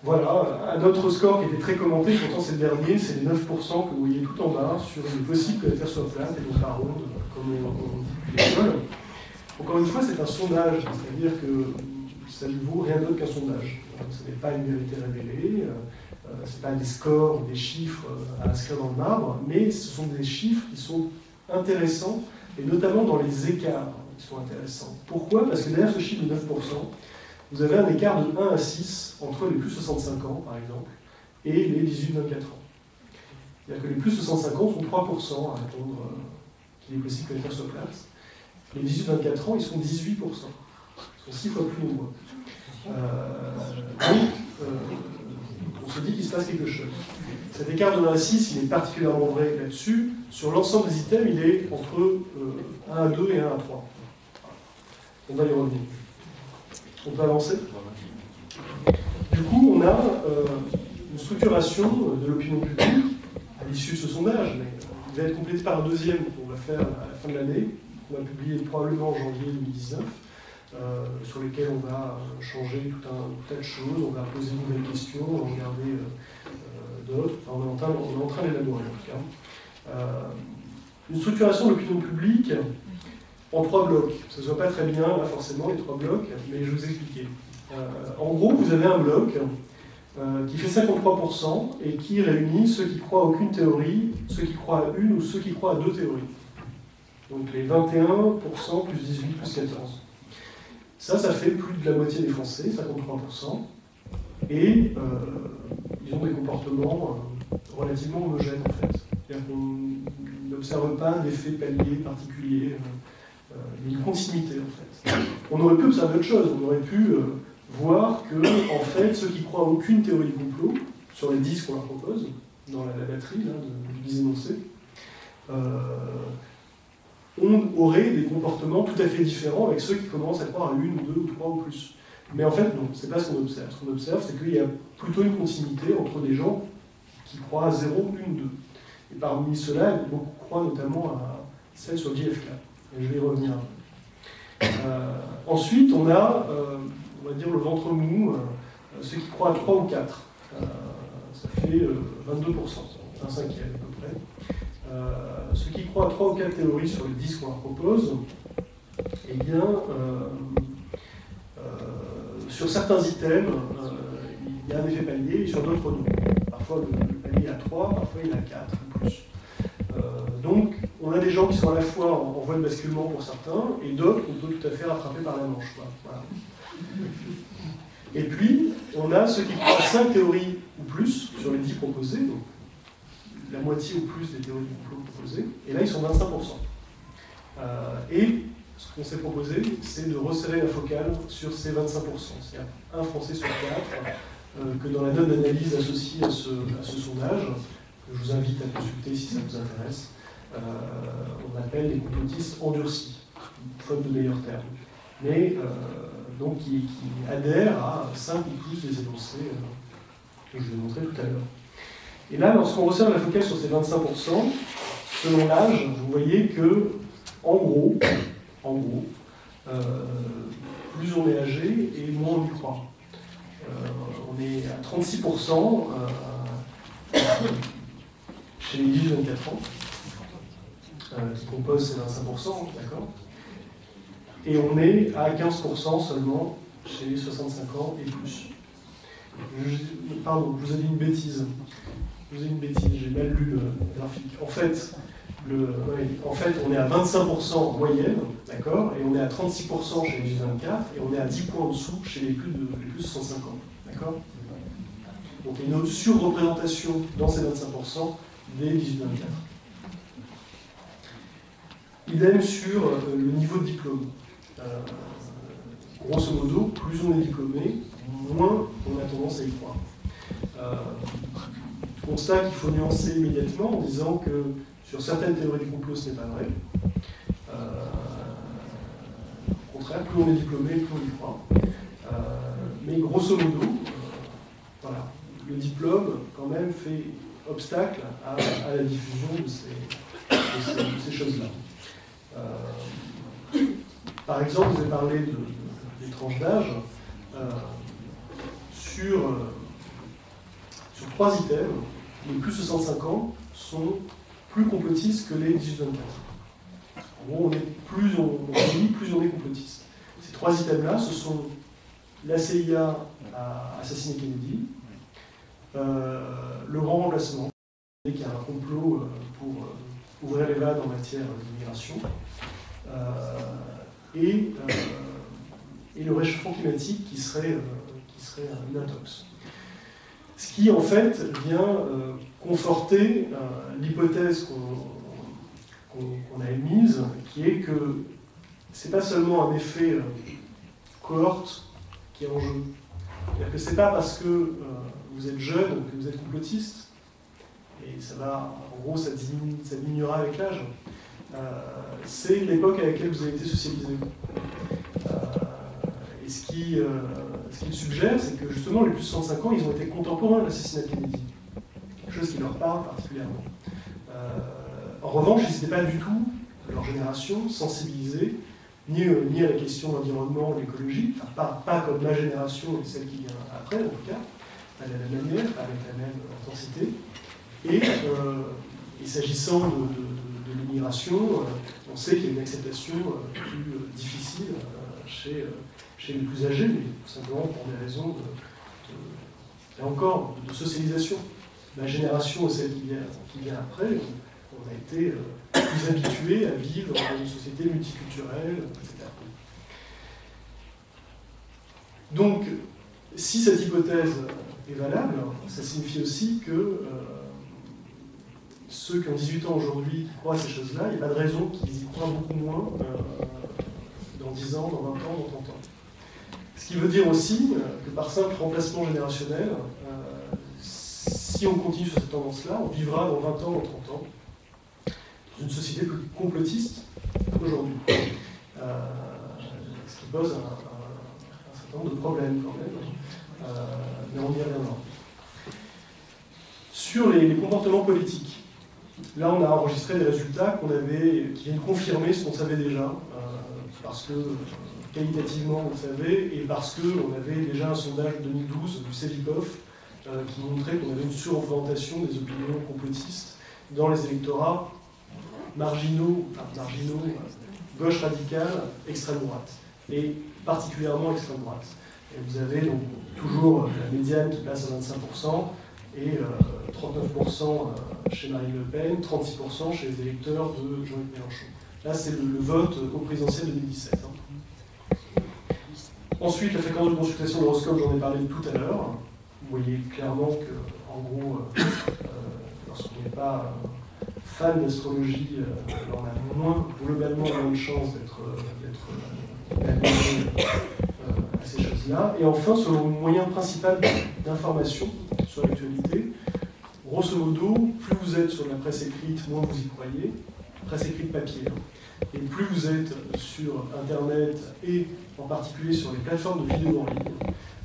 Voilà, un autre score qui était très commenté, pourtant c'est le dernier, c'est les 9% que vous voyez tout en bas sur il est possible que la Terre soit plate et non pas ronde, comme on dit depuis l'école. Encore une fois, c'est un sondage, c'est-à-dire que ça ne vaut rien d'autre qu'un sondage. Ce n'est pas une vérité révélée, ce n'est pas des scores ou des chiffres à inscrire dans le marbre, mais ce sont des chiffres qui sont intéressants, et notamment dans les écarts qui sont intéressants. Pourquoi? Parce que derrière ce chiffre de 9%, vous avez un écart de 1 à 6 entre les plus 65 ans, par exemple, et les 18-24 ans. C'est-à-dire que les plus 65 ans sont 3% à répondre qu'il est possible que la Terre soit plate. Les 18-24 ans, ils sont 18%. Ils sont 6 fois plus nombreux. Donc, on se dit qu'il se passe quelque chose. Cet écart de 1 à 6, il est particulièrement vrai là-dessus. Sur l'ensemble des items, il est entre 1 à 2 et 1 à 3. On va y revenir. On peut avancer. Du coup, on a une structuration de l'opinion publique à l'issue de ce sondage, mais il va être complété par un deuxième qu'on va faire à la fin de l'année, qu'on va publier probablement en janvier 2019, sur lesquels on va changer tout un tas de choses, on va poser de nouvelles questions, on va regarder d'autres, enfin, on est en train d'élaborer en tout cas. Une structuration de l'opinion publique en 3 blocs. Ça ne se voit pas très bien là forcément les 3 blocs, mais je vais vous expliquer. En gros, vous avez un bloc qui fait 53% et qui réunit ceux qui croient à aucune théorie, ceux qui croient à une ou ceux qui croient à 2 théories. Donc les 21% plus 18 plus 14. Ça fait plus de la moitié des Français, 53%, et ils ont des comportements relativement homogènes en fait. C'est-à-dire qu'on n'observe pas d'effet palier particulier, une continuité en fait. On aurait pu observer autre chose, on aurait pu voir que en fait, ceux qui croient à aucune théorie du complot, sur les 10 qu'on leur propose, dans la batterie là, de 10 énoncés, on aurait des comportements tout à fait différents avec ceux qui commencent à croire à 1 ou 2 ou 3 ou plus. Mais en fait, non, c'est pas ce qu'on observe. Ce qu'on observe, c'est qu'il y a plutôt une continuité entre des gens qui croient à 0, 1 ou 2. Et parmi ceux-là, beaucoup croient notamment à celle sur JFK. Et je vais y revenir. Ensuite, on a, on va dire, le ventre mou, ceux qui croient à 3 ou 4. Ça fait 22%, un cinquième à peu près. Ceux qui croient à 3 ou 4 théories sur les 10 qu'on leur propose, eh bien, sur certains items, il y a un effet palier, et sur d'autres non. Parfois, le palier est à 3, parfois il est à 4 ou plus. Donc, on a des gens qui sont à la fois en voie de basculement pour certains, et d'autres qu'on peut tout à fait rattraper par la manche. Voilà. Et puis, on a ceux qui croient à 5 théories ou plus sur les 10 proposées, donc la moitié ou plus des théories du complot proposées, et là ils sont 25%. Et ce qu'on s'est proposé, c'est de resserrer la focale sur ces 25%. C'est-à-dire un Français sur 4, que dans la note d'analyse associée à ce sondage, que je vous invite à consulter si ça vous intéresse, on appelle les complotistes endurcis, faute de meilleurs termes. Mais donc qui adhèrent à 5 ou plus des énoncés que je vous ai montré tout à l'heure. Et là, lorsqu'on resserre la focale sur ces 25%, selon l'âge, vous voyez que, en gros, plus on est âgé et moins on y croit. On est à 36% chez les 18-24 ans, qui composent ces 25%, d'accord ? Et on est à 15% seulement chez les 65 ans et plus. Pardon, je vous ai dit une bêtise. J'ai mal lu le graphique. En fait, on est à 25% en moyenne, d'accord, et on est à 36% chez les 18-24, et on est à 10 points en dessous chez les plus de 65 ans, d'accord. Donc il y a une surreprésentation dans ces 25% des 18-24. Idem sur le niveau de diplôme. Grosso modo, plus on est diplômé, moins on a tendance à y croire. Constat qu'il faut nuancer immédiatement en disant que sur certaines théories du complot, ce n'est pas vrai. Au contraire, plus on est diplômé, plus on y croit. Mais grosso modo, voilà, le diplôme, quand même, fait obstacle à la diffusion de ces choses-là. Par exemple, vous avez parlé des tranches d'âge. Sur 3 items, les plus de 65 ans sont plus complotistes que les 18-24. En gros, plus on est complotiste. Ces 3 items-là, ce sont la CIA a assassiné Kennedy, le grand remplacement, qui est un complot pour ouvrir les vannes en matière d'immigration, et le réchauffement climatique qui serait une intox. Ce qui, en fait, vient conforter l'hypothèse qu'on a émise, qui est que ce n'est pas seulement un effet cohorte qui est en jeu. C'est-à-dire que ce n'est pas parce que vous êtes jeune que vous êtes complotiste, et ça va, en gros, ça diminuera avec l'âge. C'est l'époque à laquelle vous avez été socialisé. Et ce qu'il suggère, c'est que justement, les plus de 65 ans, ils ont été contemporains de l'assassinat de Kennedy. Quelque chose qui leur parle particulièrement. En revanche, ils n'étaient pas du tout, leur génération, sensibilisés ni à la question de l'environnement, de l'écologie, enfin, pas comme ma génération et celle qui vient après, en tout cas, pas de la même manière, pas avec la même intensité. Et s'agissant de l'immigration, on sait qu'il y a une acceptation plus difficile chez les plus âgés, mais tout simplement pour des raisons là encore, de socialisation. Ma génération et celle qui vient après, on a été plus habitués à vivre dans une société multiculturelle, etc. Donc, si cette hypothèse est valable, ça signifie aussi que ceux qui ont 18 ans aujourd'hui qui croient à ces choses-là, il n'y a pas de raison qu'ils y croient beaucoup moins dans 10 ans, dans 20 ans, dans 30 ans. Ce qui veut dire aussi que par simple remplacement générationnel, si on continue sur cette tendance-là, on vivra dans 20 ans, dans 30 ans, dans une société plus complotiste qu'aujourd'hui. Ce qui pose un certain nombre de problèmes quand même, mais on y reviendra. Sur les comportements politiques, là on a enregistré des résultats qui viennent confirmer ce qu'on savait déjà, parce que qualitativement, vous le savez, et parce qu'on avait déjà un sondage de 2012 du Sevipov qui montrait qu'on avait une surreprésentation des opinions complotistes dans les électorats marginaux, gauche radicale, extrême droite, et particulièrement extrême droite. Et vous avez donc toujours la médiane qui passe à 25%, et 39% chez Marine Le Pen, 36% chez les électeurs de Jean-Luc Mélenchon. Là, c'est le vote au présidentiel 2017. Ensuite, la fréquence de consultation de l'horoscope, j'en ai parlé tout à l'heure. Vous voyez clairement que, en gros, lorsqu'on n'est pas fan d'astrologie, on a globalement moins de chances d'être admis à ces choses-là. Et enfin, sur le moyen principal d'information sur l'actualité, grosso modo, plus vous êtes sur la presse écrite, moins vous y croyez, presse écrite papier. Et plus vous êtes sur Internet et en particulier sur les plateformes de vidéos en ligne,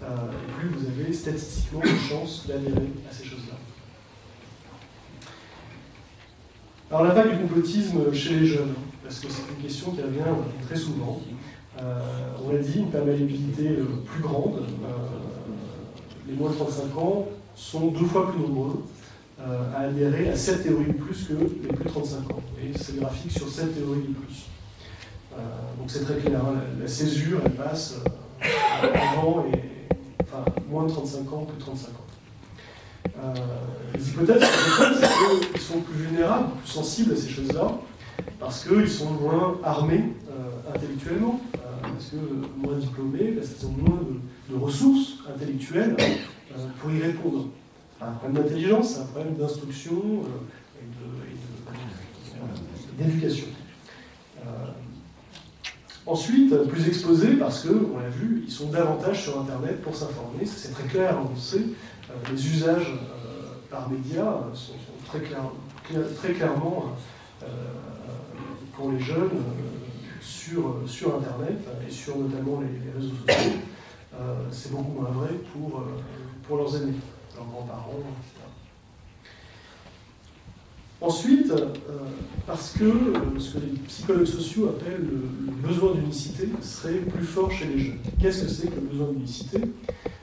et plus vous avez statistiquement de chances d'adhérer à ces choses-là. Alors la vague du complotisme chez les jeunes, parce que c'est une question qui revient très souvent. On l'a dit, une perméabilité plus grande. Les moins de 35 ans sont 2 fois plus nombreux à adhérer à cette théorie de plus que les plus de 35 ans. Et c'est le graphique sur cette théorie de plus. Donc c'est très clair, hein, la césure, elle passe avant et enfin, moins de 35 ans, plus de 35 ans. Les hypothèses, c'est qu'ils sont plus vulnérables, plus sensibles à ces choses-là, parce qu'ils sont moins armés intellectuellement, parce que moins diplômés, parce qu'ils ont moins de ressources intellectuelles pour y répondre. C'est un problème d'intelligence, c'est un problème d'instruction et d'éducation. Ensuite, plus exposés parce que, on l'a vu, ils sont davantage sur Internet pour s'informer. C'est très clair, on le sait. Les usages par médias sont très clairement pour les jeunes sur Internet et sur notamment les réseaux sociaux. C'est beaucoup moins vrai pour leurs aînés, leurs grands-parents, etc. Ensuite, parce que ce que les psychologues sociaux appellent le besoin d'unicité serait plus fort chez les jeunes. Qu'est-ce que c'est que le besoin d'unicité?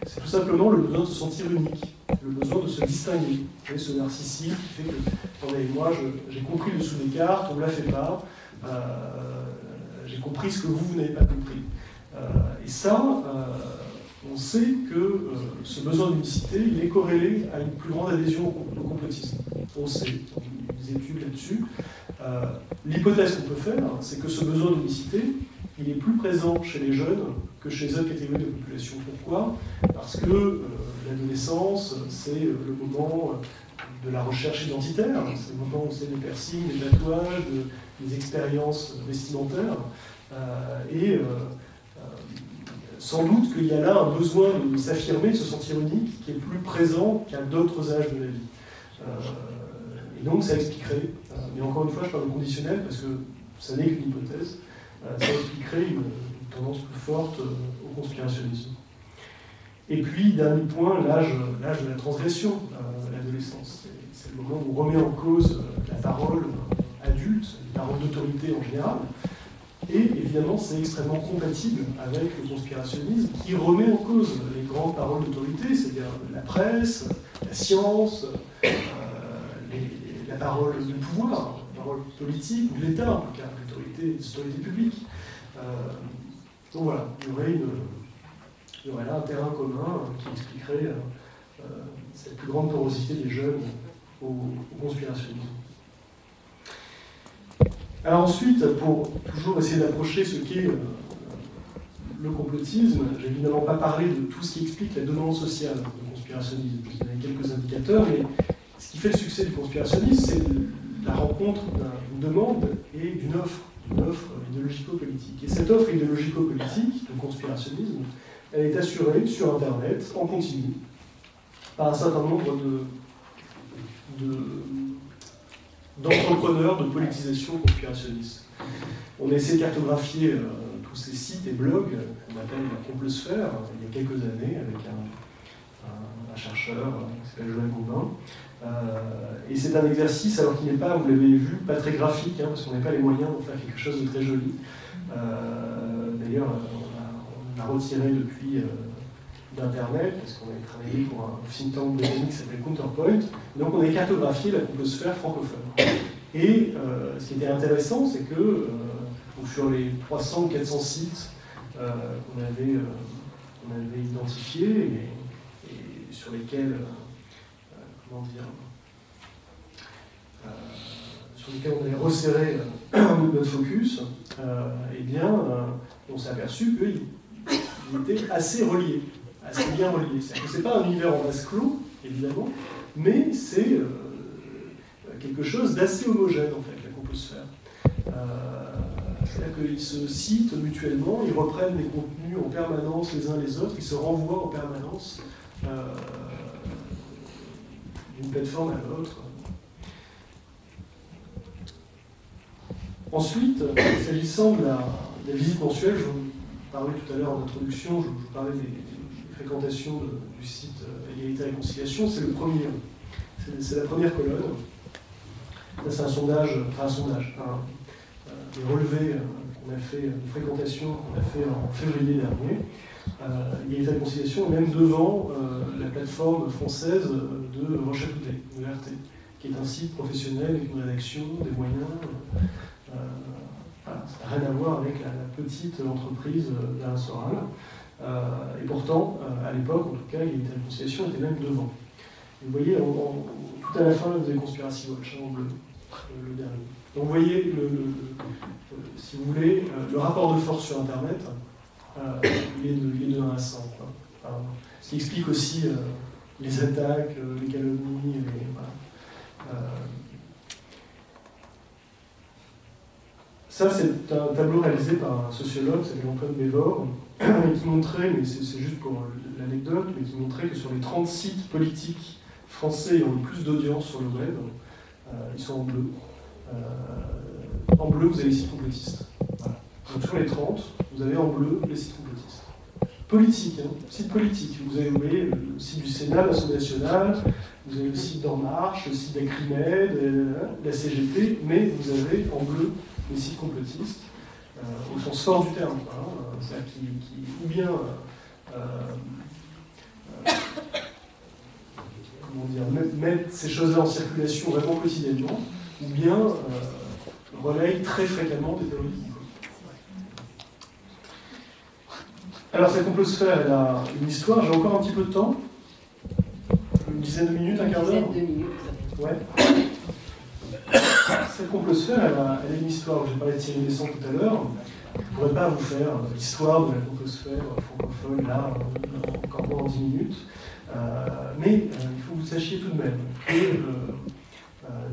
C'est tout simplement le besoin de se sentir unique, le besoin de se distinguer. Vous voyez, ce narcissisme qui fait que, attendez, moi j'ai compris le dessous des cartes, on ne me la fait pas, j'ai compris ce que vous n'avez pas compris. Et ça, on sait que ce besoin d'unicité, il est corrélé à une plus grande adhésion au complotisme. On sait, il y a des études là-dessus. L'hypothèse qu'on peut faire, c'est que ce besoin d'unicité, il est plus présent chez les jeunes que chez les autres catégories de population. Pourquoi? Parce que l'adolescence, c'est le moment de la recherche identitaire, c'est le moment où c'est des piercings, des tatouages, des expériences vestimentaires, et sans doute qu'il y a là un besoin de s'affirmer, de se sentir unique, qui est plus présent qu'à d'autres âges de la vie. Et donc ça expliquerait, mais encore une fois je parle de conditionnel parce que ça n'est qu'une hypothèse, ça expliquerait une tendance plus forte au conspirationnisme. Et puis, dernier point, l'âge de la transgression, l'adolescence. C'est le moment où on remet en cause la parole adulte, la parole d'autorité en général. Et évidemment, c'est extrêmement compatible avec le conspirationnisme qui remet en cause les grandes paroles d'autorité, c'est-à-dire la presse, la science, la parole du pouvoir, la parole politique, ou de l'État, en tout cas, l'autorité publique. Donc voilà, il y aurait là un terrain commun qui expliquerait cette plus grande porosité des jeunes au conspirationnisme. Alors ensuite, pour toujours essayer d'approcher ce qu'est le complotisme, j'ai évidemment pas parlé de tout ce qui explique la demande sociale du conspirationnisme. Je vous ai donné quelques indicateurs, mais ce qui fait le succès du conspirationnisme, c'est la rencontre d'une demande et d'une offre idéologico-politique. Et cette offre idéologico-politique, le conspirationnisme, elle est assurée sur Internet, en continu, par un certain nombre d'entrepreneurs de politisation conspirationniste. On a essayé de cartographier tous ces sites et blogs qu'on appelle la complosphère il y a quelques années avec un chercheur qui s'appelle Joël Goubin. Et c'est un exercice, alors qu'il n'est pas, vous l'avez vu, pas très graphique, parce qu'on n'a pas les moyens de faire quelque chose de très joli. D'ailleurs, on a retiré depuis d'Internet, parce qu'on avait travaillé pour un think tank britannique qui s'appelait Counterpoint. Donc on a cartographié la complosphère francophone. Et ce qui était intéressant, c'est que sur les 300 ou 400 sites qu'on avait identifiés et sur lesquels sur lesquels on avait resserré notre focus, eh bien, on s'est aperçu qu'il était assez relié, assez bien relié. C'est-à-dire que ce n'est pas un univers en vase clos, évidemment, mais c'est quelque chose d'assez homogène, en fait, la compososphère. C'est-à-dire qu'ils se citent mutuellement, ils reprennent les contenus en permanence les uns les autres, ils se renvoient en permanence d'une plateforme à l'autre. Ensuite, s'agissant de la visite mensuelle, je vous parlais tout à l'heure en introduction, je vous parlais des fréquentations du site Égalité et Réconciliation, c'est le premier, c'est la première colonne. Là, c'est un sondage, des relevés qu'on a fait, une fréquentation qu'on a fait en février dernier. Égalité et Réconciliation est même devant la plateforme française de Russia Today, de RT, qui est un site professionnel avec une rédaction, des moyens. Voilà, ça n'a rien à voir avec la petite entreprise d'Alain Soral. Et pourtant, à l'époque, en tout cas, Égalité et Réconciliation était même devant. Et vous voyez, tout à la fin, vous avez Conspiracy Watch en bleu, le dernier. Donc vous voyez, si vous voulez, le rapport de force sur Internet, il est de 1 à 100. Ce qui explique aussi les attaques, les calomnies, voilà. Ça, c'est un tableau réalisé par un sociologue, c'est Antoine Bévor, qui montrait, mais c'est juste pour l'anecdote, mais qui montrait que sur les 30 sites politiques français ayant le plus d'audience sur le web, ils sont en bleu. En bleu, vous avez les sites complotistes. Voilà. Donc sur les 30, vous avez en bleu les sites complotistes. Politique, hein, site politique. Vous avez, le site du Sénat, l'Assemblée nationale, vous avez le site d'En Marche, le site d'Acrimed, la CGT, mais vous avez en bleu les sites complotistes, au sens fort du terme. C'est-à-dire qui ou bien mettent ces choses-là en circulation vraiment quotidiennement, ou bien relayent très fréquemment des théories. Alors cette complosphère, elle a une histoire, j'ai encore un petit peu de temps, une dizaine de minutes, un quart d'heure. Une dizaine de minutes. Ouais. Cette complosphère, elle a une histoire. J'ai parlé de Thierry Besson tout à l'heure. Je ne pourrais pas vous faire l'histoire de la complosphère francophone, là, encore moins en 10 minutes. Mais il faut que vous sachiez tout de même que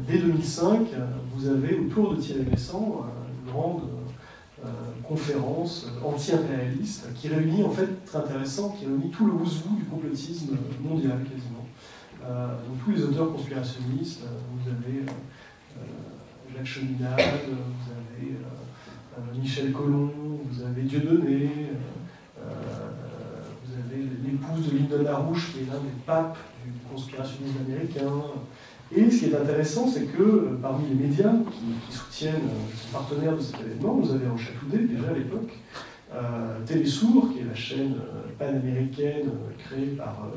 dès 2005, vous avez autour de Thierry Besson une grande conférence anti-impérialiste qui réunit, en fait, très intéressant, qui réunit tout le who's-who du complotisme mondial, quasiment. Donc tous les auteurs conspirationnistes, vous avez Jacques Cheminade, vous avez Michel Collomb, vous avez Dieudonné, vous avez l'épouse de Lyndon LaRouche, qui est l'un des papes du conspirationnisme américain. Et ce qui est intéressant, c'est que parmi les médias qui soutiennent, qui sont partenaires de cet événement, vous avez Russia Today, déjà à l'époque, Télésour, qui est la chaîne panaméricaine créée par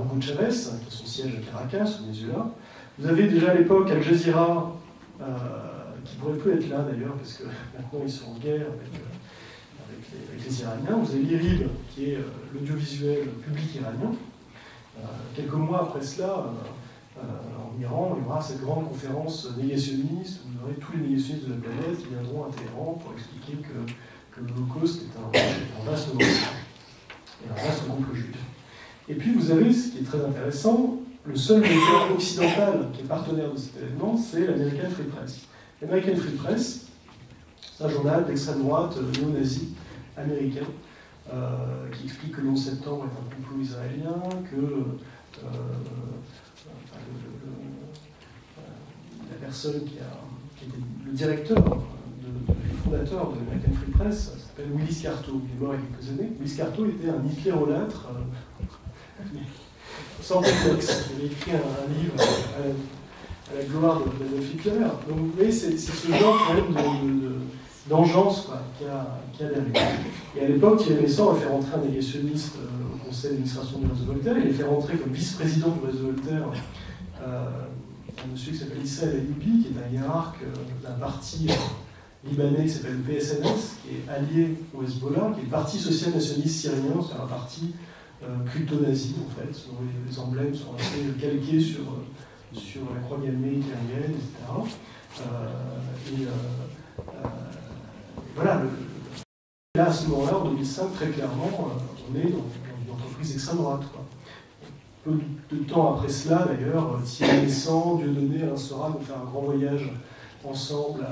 Hugo Chavez, qui a son siège à Caracas, au Venezuela. Vous avez déjà à l'époque Al Jazeera, qui pourrait plus être là d'ailleurs, parce que maintenant ils sont en guerre avec les Iraniens. Vous avez l'IRIB, qui est l'audiovisuel public iranien. Quelques mois après cela, en Iran, il y aura cette grande conférence négationniste, où vous aurez tous les négationnistes de la planète qui viendront à Téhéran pour expliquer que l'Holocauste est un vaste complot, et un vaste complot juif. Et puis vous avez, ce qui est très intéressant, le seul média occidental qui est partenaire de cet événement, c'est l'American Free Press. L'American Free Press, c'est un journal d'extrême droite néo-nazi américain, qui explique que le 11 septembre est un complot israélien, que la personne qui était le directeur, le fondateur de l'American Free Press, s'appelle Willis Carto. Il est mort il y a quelques années. Willis Carto était un Hitlerolâtre sans complexe. Il a écrit un livre à la gloire d'Adolf Hitler. Donc vous voyez, c'est ce genre quand même d'engeance qu'il y a derrière. Et à l'époque, Thierry Besson a fait rentrer un négationniste au conseil d'administration du réseau Voltaire. Il a fait rentrer comme vice-président du réseau Voltaire un monsieur qui s'appelle Issa El-Ayoubi, qui est un hiérarque d'un parti libanais qui s'appelle le PSNS, qui est allié au Hezbollah, qui est le parti social nationaliste syrien, c'est un parti crypto-nazis, en fait, dont les emblèmes sont assez calqués sur la croix gammée hitlérienne, etc. Voilà, là, à ce moment-là, en 2005, très clairement, on est dans une entreprise d'extrême droite, quoi. Peu de temps après cela, d'ailleurs, Thierry Messant, Dieudonné, Alain Soral vont faire un grand voyage ensemble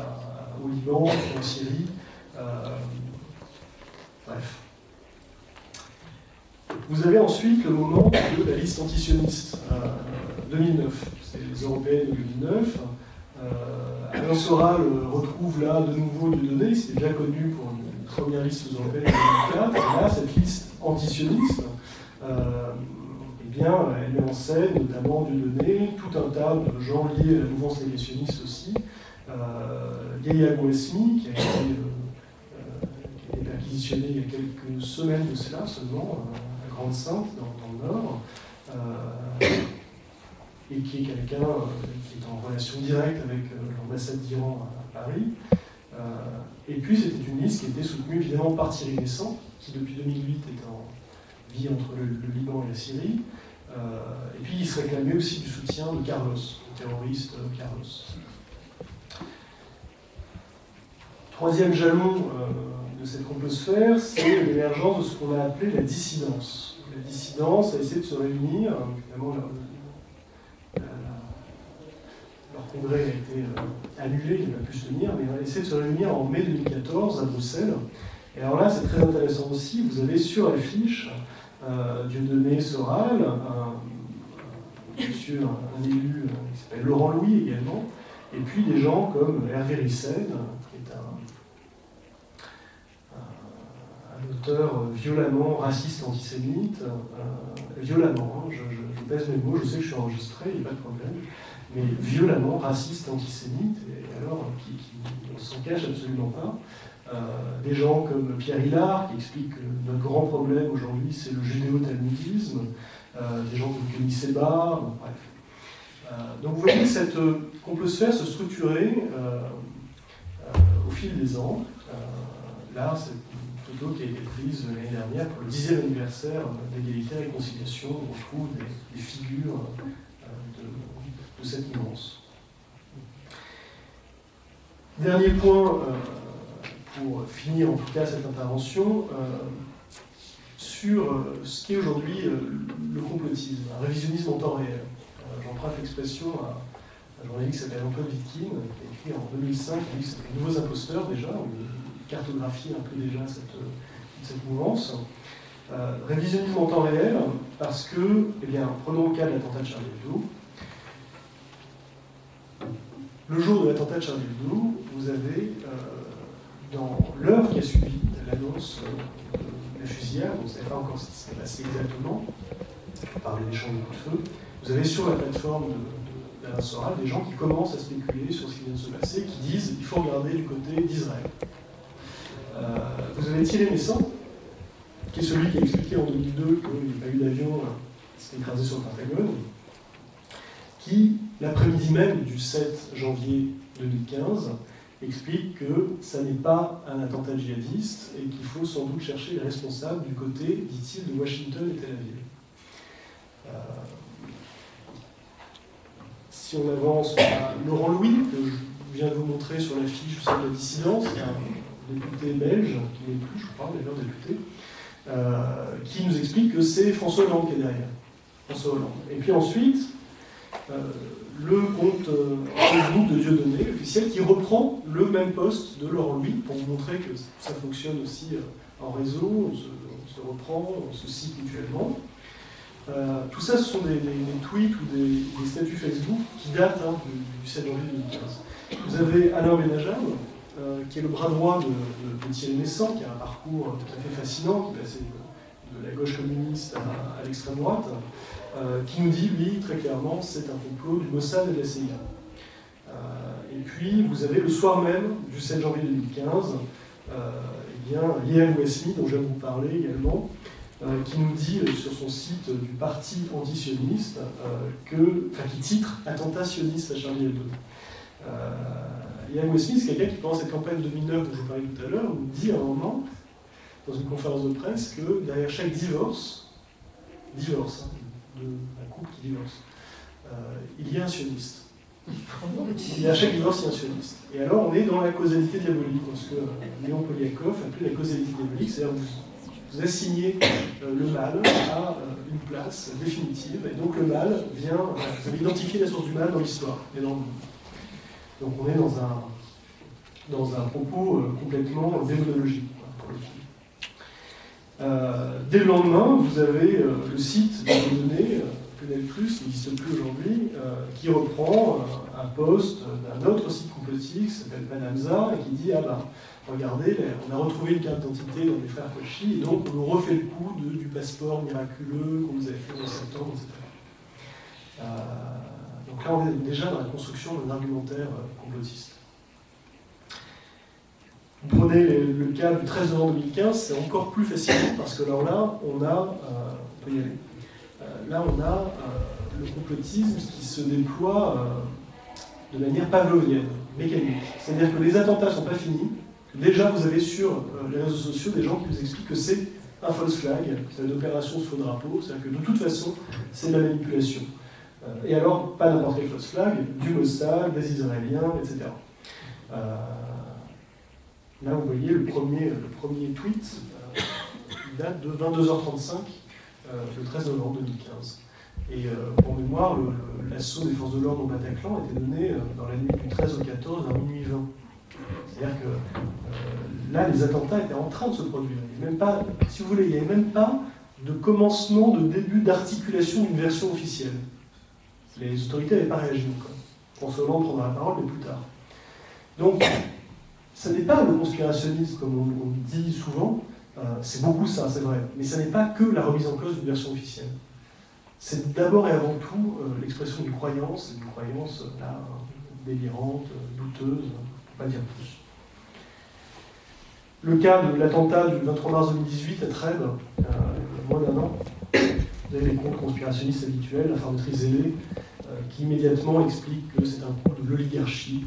au Liban, en Syrie. Bref. Vous avez ensuite le moment de la liste antisioniste, 2009. C'est les européennes de 2009. Alain Soral retrouve là de nouveau Dieudonné, il s'était déjà connu pour une première liste européenne de 2004. Et là, cette liste antisioniste, elle met en scène notamment Dieudonné, tout un tas de gens liés à la mouvance négationniste aussi. Yahya Bouesmi, qui a été perquisitionné il y a quelques semaines de cela seulement, à Grande-Sainte, dans le Nord, et qui est quelqu'un qui est en relation directe avec l'ambassade d'Iran à Paris. Et puis c'était une liste qui était soutenue évidemment par Thierry Messant, qui depuis 2008 est en vie entre le Liban et la Syrie. Et puis il se réclamait aussi du soutien de Carlos, le terroriste Carlos. Troisième jalon de cette complosphère, c'est l'émergence de ce qu'on a appelé la dissidence. La dissidence a essayé de se réunir, évidemment leur congrès a été annulé, il n'a pas pu se tenir, mais on a essayé de se réunir en mai 2014 à Bruxelles. Et alors là, c'est très intéressant aussi, vous avez sur l'affiche Dieudonné, Soral, un élu qui s'appelle Laurent Louis également, et puis des gens comme Hervé Ryssen, qui est un auteur violemment raciste antisémite, violemment, je pèse mes mots, je sais que je suis enregistré, il n'y a pas de problème, mais violemment raciste antisémite, et alors qui ne s'en cache absolument pas. Des gens comme Pierre Hillard, qui explique que notre grand problème aujourd'hui, c'est le judéo-talmudisme, des gens comme Kenny Seba, bref. Donc vous voyez cette complosphère se structurer au fil des ans. Là, c'est une photo qui a été prise l'année dernière pour le 10e anniversaire d'égalité et réconciliation. On retrouve des figures de cette nuance. Dernier point, pour finir en tout cas cette intervention, sur ce qu'est aujourd'hui le complotisme, un révisionnisme en temps réel. J'emprunte l'expression à un journaliste qui s'appelle Antoine Vitkin, qui a écrit en 2005, il dit que c'était Nouveaux imposteurs déjà, on cartographie un peu déjà cette mouvance. Révisionnisme en temps réel, parce que, eh bien, prenons le cas de l'attentat de Charlie Hebdo. Le jour de l'attentat de Charlie Hebdo, vous avez, dans l'heure qui a suivi l'annonce de la fusillade, on ne savait pas encore ce qui s'est passé exactement, par les échanges de coups de feu, vous avez sur la plateforme d'Alain Soral des gens qui commencent à spéculer sur ce qui vient de se passer, qui disent qu'il faut regarder du côté d'Israël. Vous avez Thierry Messant, qui est celui qui a expliqué en 2002 qu'il n'y a pas eu d'avion qui s'était écrasé sur le Pentagone, qui, l'après-midi même du 7 janvier 2015, explique que ça n'est pas un attentat djihadiste et qu'il faut sans doute chercher les responsables du côté, dit-il, de Washington et Tel Aviv. Si on avance à Laurent Louis, que je viens de vous montrer sur l'affiche de la dissidence, un député belge, qui n'est plus, je crois, d'ailleurs député, qui nous explique que c'est François Hollande qui est derrière. François Hollande. Et puis ensuite, le compte Facebook de Dieudonné, officiel, qui reprend le même post de Laurent Louis pour vous montrer que ça fonctionne aussi en réseau, on se reprend, on se cite mutuellement. Tout ça, ce sont des tweets ou des statuts Facebook qui datent du 7 janvier 2015. Vous avez Alain Benajam, qui est le bras droit de Thierry Messant, qui a un parcours tout à fait fascinant, qui est passé de la gauche communiste à l'extrême droite, qui nous dit, lui, très clairement, c'est un complot du Mossad et de la CIA. Et puis, vous avez le soir même du 7 janvier 2015, Yahya Bouesmi, dont je viens de vous parler également, qui nous dit sur son site du parti antisioniste, qui titre « Attentat sioniste à Charlie Hebdo ». Yahya Bouesmi, c'est quelqu'un qui, pendant cette campagne 2009 dont je vous parlais tout à l'heure, nous dit à un moment, dans une conférence de presse, que derrière chaque divorce, divorce, hein, d'un couple qui divorce, il y a un sioniste. À chaque divorce, il y a un sioniste. Et alors, on est dans la causalité diabolique, ce que Léon Poliakov appelait la causalité diabolique, c'est-à-dire vous assignez le mal à une place définitive, et donc le mal vient, vous avez identifié la source du mal dans l'histoire et dans le monde. Donc on est dans un propos complètement démonologique. Dès le lendemain, vous avez le site de vos données, Penel+, qui n'existe plus aujourd'hui, qui reprend un post d'un autre site complotiste qui s'appelle Panamza et qui dit « Ah ben, regardez, on a retrouvé une carte d'identité dans les frères Kouachi, et donc on nous refait le coup du passeport miraculeux qu'on nous avait fait en septembre, etc. » Donc là, on est déjà dans la construction d'un argumentaire complotiste. Vous prenez le cas du 13 novembre 2015, c'est encore plus fascinant parce que alors là, on peut y aller. Là, on a le complotisme qui se déploie de manière pavlovienne, mécanique. C'est-à-dire que les attentats ne sont pas finis. Déjà, vous avez sur les réseaux sociaux des gens qui vous expliquent que c'est un false flag, c'est une opération sous faux drapeau, c'est-à-dire que de toute façon, c'est de la manipulation. Et alors, pas n'importe quel false flag, du Mossad, des Israéliens, etc. Là, vous voyez le premier tweet, il date de 22h35, le 13 novembre 2015. Et pour mémoire, l'assaut des forces de l'ordre au Bataclan a été donné dans la nuit du 13 au 14 vers minuit 20. C'est-à-dire que là, les attentats étaient en train de se produire. Il n'y avait même pas, si vous voulez, il n'y avait même pas de commencement, de début d'articulation d'une version officielle. Les autorités n'avaient pas réagi encore. François Hollande prendra la parole, mais plus tard. Donc, ce n'est pas le conspirationnisme, comme on dit souvent, c'est beaucoup ça, c'est vrai, mais ce n'est pas que la remise en cause d'une version officielle. C'est d'abord et avant tout l'expression d'une croyance là, délirante, douteuse, pour pas dire plus. Le cas de l'attentat du 23 mars 2018 à Trèbes, il y a moins d'un an, vous avez les comptes conspirationnistes habituels, l'informatrice zélée, qui immédiatement explique que c'est un coup de l'oligarchie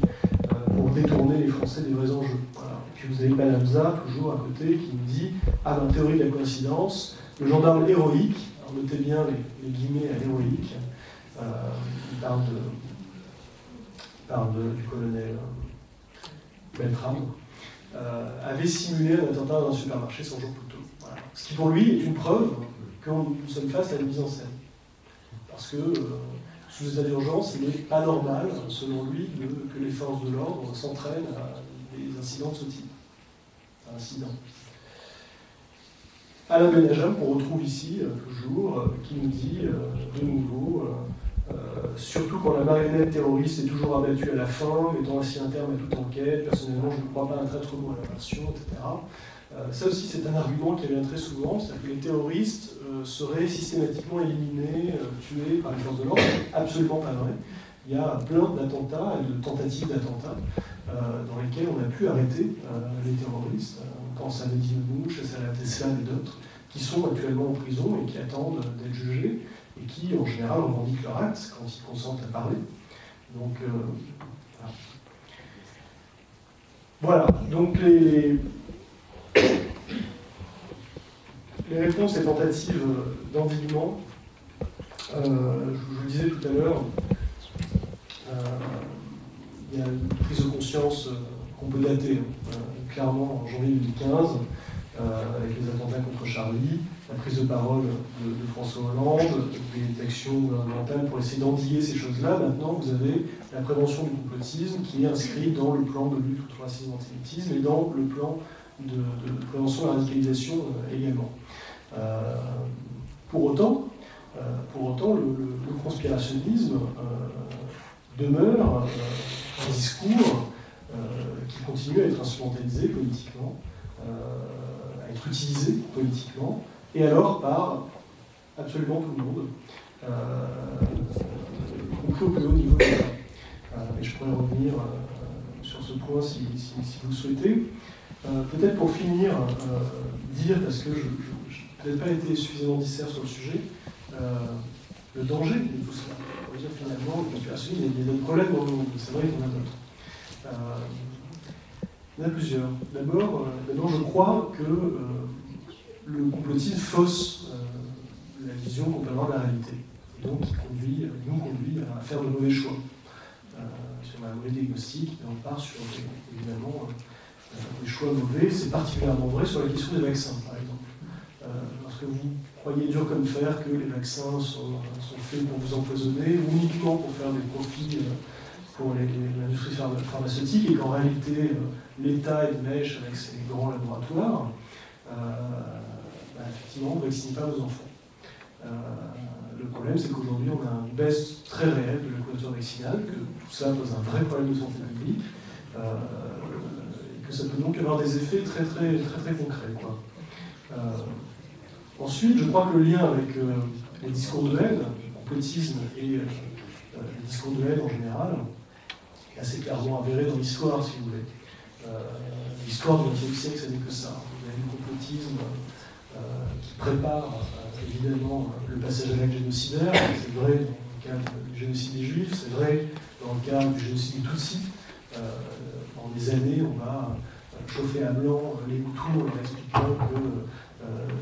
pour détourner les Français des vrais enjeux. Voilà. Et puis vous avez Panamza, toujours à côté, qui nous dit « Ah ben, théorie de la coïncidence, le gendarme héroïque », alors notez bien les guillemets à héroïque, il parle du colonel Beltrame, avait simulé un attentat dans un supermarché 100 jours plus tôt. Voilà. Ce qui pour lui est une preuve que nous sommes face à une mise en scène. Parce que sous l'état d'urgence, il n'est pas normal, selon lui, que les forces de l'ordre s'entraînent à des incidents de ce type. Un incident. Alain Benajam, qu'on retrouve ici, toujours, qui nous dit, de nouveau, surtout quand la marionnette terroriste est toujours abattue à la fin, mettant ainsi un terme à toute enquête, personnellement je ne crois pas un traître mot à la version, etc. Ça aussi, c'est un argument qui revient très souvent, c'est-à-dire que les terroristes seraient systématiquement éliminés, tués par les forces de l'ordre. Absolument pas vrai. Il y a plein d'attentats et de tentatives d'attentats dans lesquels on a pu arrêter les terroristes. On pense à Nadine Bouch, à Salah Abdeslam et d'autres, qui sont actuellement en prison et qui attendent d'être jugés, et qui, en général, revendiquent leur acte quand ils consentent à parler. Donc, voilà. Donc, les réponses et tentatives d'endiguement, je vous le disais tout à l'heure, il y a une prise de conscience qu'on peut dater, clairement en janvier 2015, avec les attentats contre Charlie, la prise de parole de François Hollande, des actions gouvernementales pour essayer d'endiguer ces choses-là. Maintenant, vous avez la prévention du complotisme qui est inscrite dans le plan de lutte contre le racisme et l'antisémitisme et dans le plan de prévention de la radicalisation également. Pour autant, le conspirationnisme demeure un discours qui continue à être instrumentalisé politiquement, à être utilisé politiquement, et alors par absolument tout le monde, y compris au plus haut niveau de l'État. Et je pourrais revenir sur ce point si vous le souhaitez. Peut-être pour finir, dire, parce que je n'ai peut-être pas été suffisamment disert sur le sujet, le danger de tout cela. On va dire finalement, le conspirationnisme, il y a des problèmes dans le monde, c'est vrai qu'il y en a d'autres. Il y en a plusieurs. D'abord, je crois que le complotisme fausse la vision complètement de la réalité. Et donc, qui nous conduit à faire de mauvais choix. Si on a un mauvais diagnostic, on part sur, évidemment, des choix mauvais. C'est particulièrement vrai sur la question des vaccins, par exemple. Lorsque vous croyez dur comme fer que les vaccins sont faits pour vous empoisonner, ou uniquement pour faire des profits pour l'industrie pharmaceutique, et qu'en réalité, l'État est de mèche avec ses grands laboratoires, effectivement, vous ne vaccinez pas vos enfants. Le problème, c'est qu'aujourd'hui, on a une baisse très réelle de la couverture vaccinale, que tout ça pose un vrai problème de santé publique, et que ça peut donc avoir des effets très concrets, quoi. Ensuite, je crois que le lien avec les discours de haine, le complotisme et les discours de haine en général, est assez clairement avéré dans l'histoire, si vous voulez. L'histoire du XXe siècle, ça n'est que ça. Vous avez le complotisme qui prépare évidemment le passage à l'acte génocidaire. C'est vrai dans le cadre du génocide des Juifs, c'est vrai dans le cadre du génocide des Tutsis. Pendant des années, on va chauffer à blanc les Hutus en leur expliquant que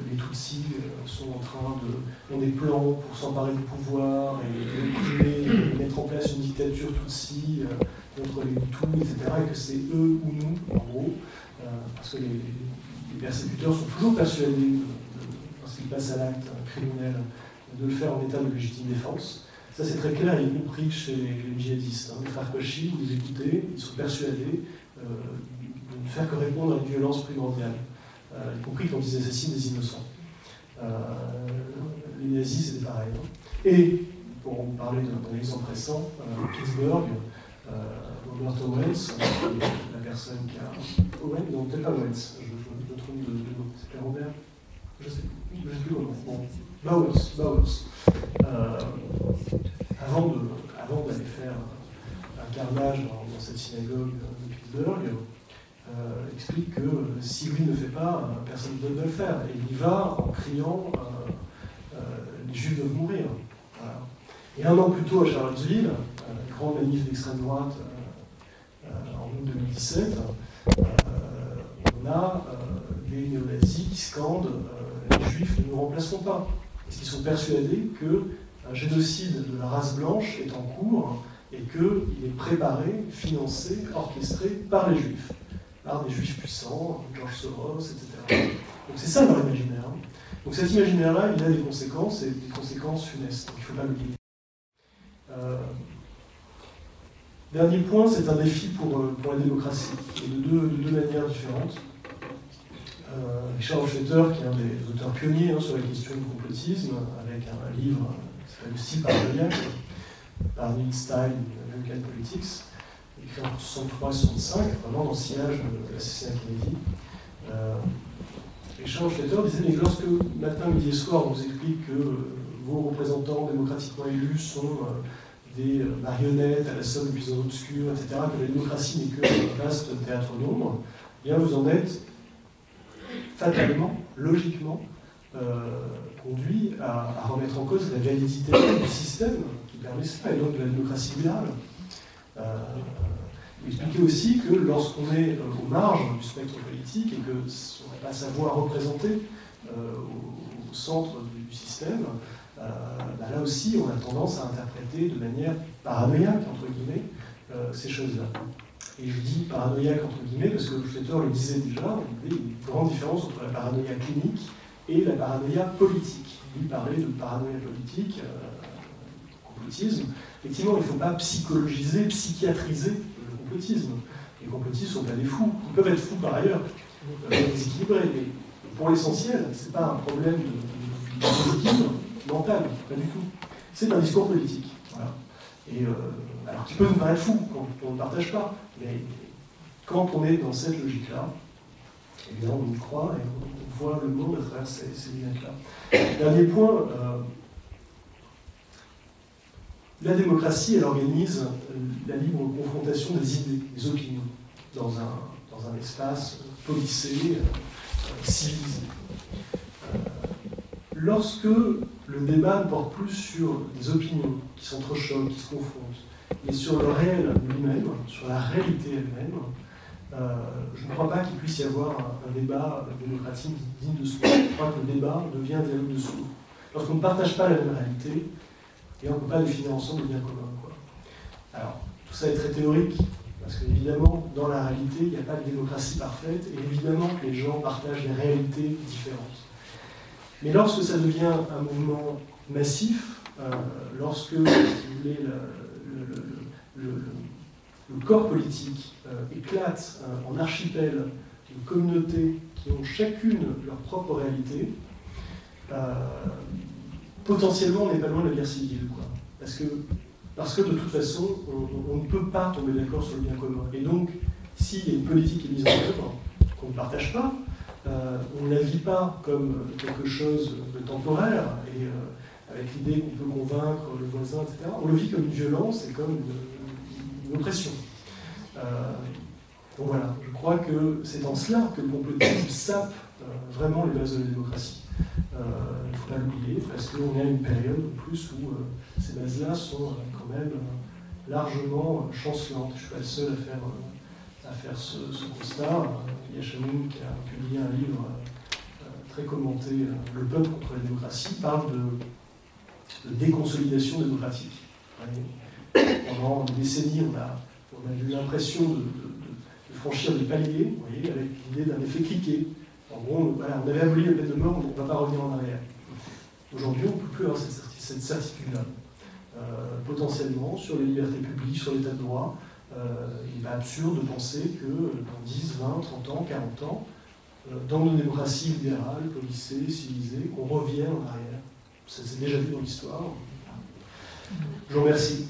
les Tutsis ont des plans pour s'emparer du pouvoir et mettre en place une dictature Tutsi contre les Hutus, etc. Et que c'est eux ou nous, en gros, parce que les persécuteurs sont toujours persuadés, lorsqu'ils passent à l'acte criminel, de le faire en état de légitime défense. Ça, c'est très clair, y compris chez les djihadistes. Les frères Kouachi, vous les écoutez, ils sont persuadés de ne faire que répondre à une violence primordiale, y compris quand ils assassinent des innocents. Les nazis, c'était pareil. Et, pour vous parler d'un exemple récent, Pittsburgh, Robert Owens, la personne qui a... Owens, non, peut-être pas Owens, je me trompe de nom. C'était Robert? Je sais plus le nom. Bon. Bowers. Avant d'aller faire un carnage dans cette synagogue de Pittsburgh, explique que si lui ne fait pas, personne ne doit le faire. Et il y va en criant les Juifs doivent mourir. Voilà. Et un an plus tôt à Charlottesville, grande manif d'extrême droite en août 2017, on a des néo-nazis qui scandent les Juifs ne nous remplaceront pas. Parce qu'ils sont persuadés qu'un génocide de la race blanche est en cours et qu'il est préparé, financé, orchestré par les Juifs. Par des Juifs puissants, George Soros, etc. Donc c'est ça leur imaginaire. Donc cet imaginaire-là, il a des conséquences, et des conséquences funestes. Donc il ne faut pas l'oublier. Dernier point, c'est un défi pour la démocratie, et de deux manières différentes. Richard Hofstetter, qui est un des auteurs pionniers sur la question du complotisme, avec un livre qui s'appelle Le style paranoïaque, Paranoid Style in American Politics, écrit en 1963-1965, vraiment dans le sillage de l'assassinat Kennedy. Richard Hofstetter disait, mais lorsque matin, midi et soir, on vous explique que vos représentants démocratiquement élus sont des marionnettes à la somme de puissance obscure, etc., que la démocratie n'est que un vaste théâtre d'ombre, eh bien vous en êtes fatalement, logiquement, conduit à remettre en cause la validité du système qui permet ça, et donc de la démocratie libérale. Il expliquait aussi que lorsqu'on est aux marges du spectre politique et qu'on n'a pas sa voix représentée au centre du système, là aussi on a tendance à interpréter de manière paranoïaque, entre guillemets, ces choses-là. Et je dis paranoïaque entre guillemets parce que Hofstetter le disait déjà, il y avait une grande différence entre la paranoïa clinique et la paranoïa politique. Il parlait de paranoïa politique, complotisme. Effectivement, il ne faut pas psychologiser, psychiatriser le complotisme. Les complotistes ne sont pas des fous. Ils peuvent être fous par ailleurs, ils peuvent être déséquilibrés, mais pour l'essentiel, ce n'est pas un problème d'équilibre mental, pas du tout. C'est un discours politique. Voilà. Et alors, qui peut nous paraître fou quand on ne partage pas, mais quand on est dans cette logique-là, évidemment, on y croit et on voit le monde à travers ces lunettes-là. Dernier point, la démocratie, elle organise la libre confrontation des idées, des opinions, dans un espace policé, civilisé. Lorsque le débat ne porte plus sur des opinions qui s'entrechoquent, qui se confrontent, mais sur le réel lui-même, sur la réalité elle-même, je ne crois pas qu'il puisse y avoir un débat démocratique digne de soi. Je crois que le débat devient un dialogue de sourds. lorsqu'on ne partage pas la même réalité, et on ne peut pas définir ensemble le bien commun, quoi. Alors, tout ça est très théorique, parce qu'évidemment, dans la réalité, il n'y a pas de démocratie parfaite, et évidemment que les gens partagent des réalités différentes. Mais lorsque ça devient un mouvement massif, lorsque, si vous voulez, le corps politique éclate en archipels de communautés qui ont chacune leur propre réalité, potentiellement on n'est pas loin de la guerre civile, quoi. Parce que de toute façon, on ne peut pas tomber d'accord sur le bien commun. Et donc, s'il y a une politique qui est mise en œuvre, qu'on ne partage pas, on ne la vit pas comme quelque chose de temporaire, et avec l'idée qu'on peut convaincre le voisin, etc. On le vit comme une violence et comme une oppression. Donc voilà, je crois que c'est en cela que le complotisme sape vraiment les bases de la démocratie. Il ne faut pas l'oublier, parce qu'on est à une période en plus où ces bases-là sont quand même largement chancelantes. Je ne suis pas le seul à faire ce constat. Il y a Chamoun qui a publié un livre très commenté, Le peuple contre la démocratie, parle de déconsolidation démocratique. Pendant des décennies, on a eu l'impression de franchir des paliers, vous voyez, avec l'idée d'un effet cliquet. En gros, voilà, on avait aboli la peine de mort, on ne va pas revenir en arrière. Aujourd'hui, on ne peut plus avoir cette certitude-là. Potentiellement, sur les libertés publiques, sur l'état de droit, il est absurde de penser que dans 10, 20, 30 ans, 40 ans, dans nos démocraties libérales, policées, civilisées, on revienne en arrière. Ça s'est déjà vu dans l'histoire. Je vous remercie.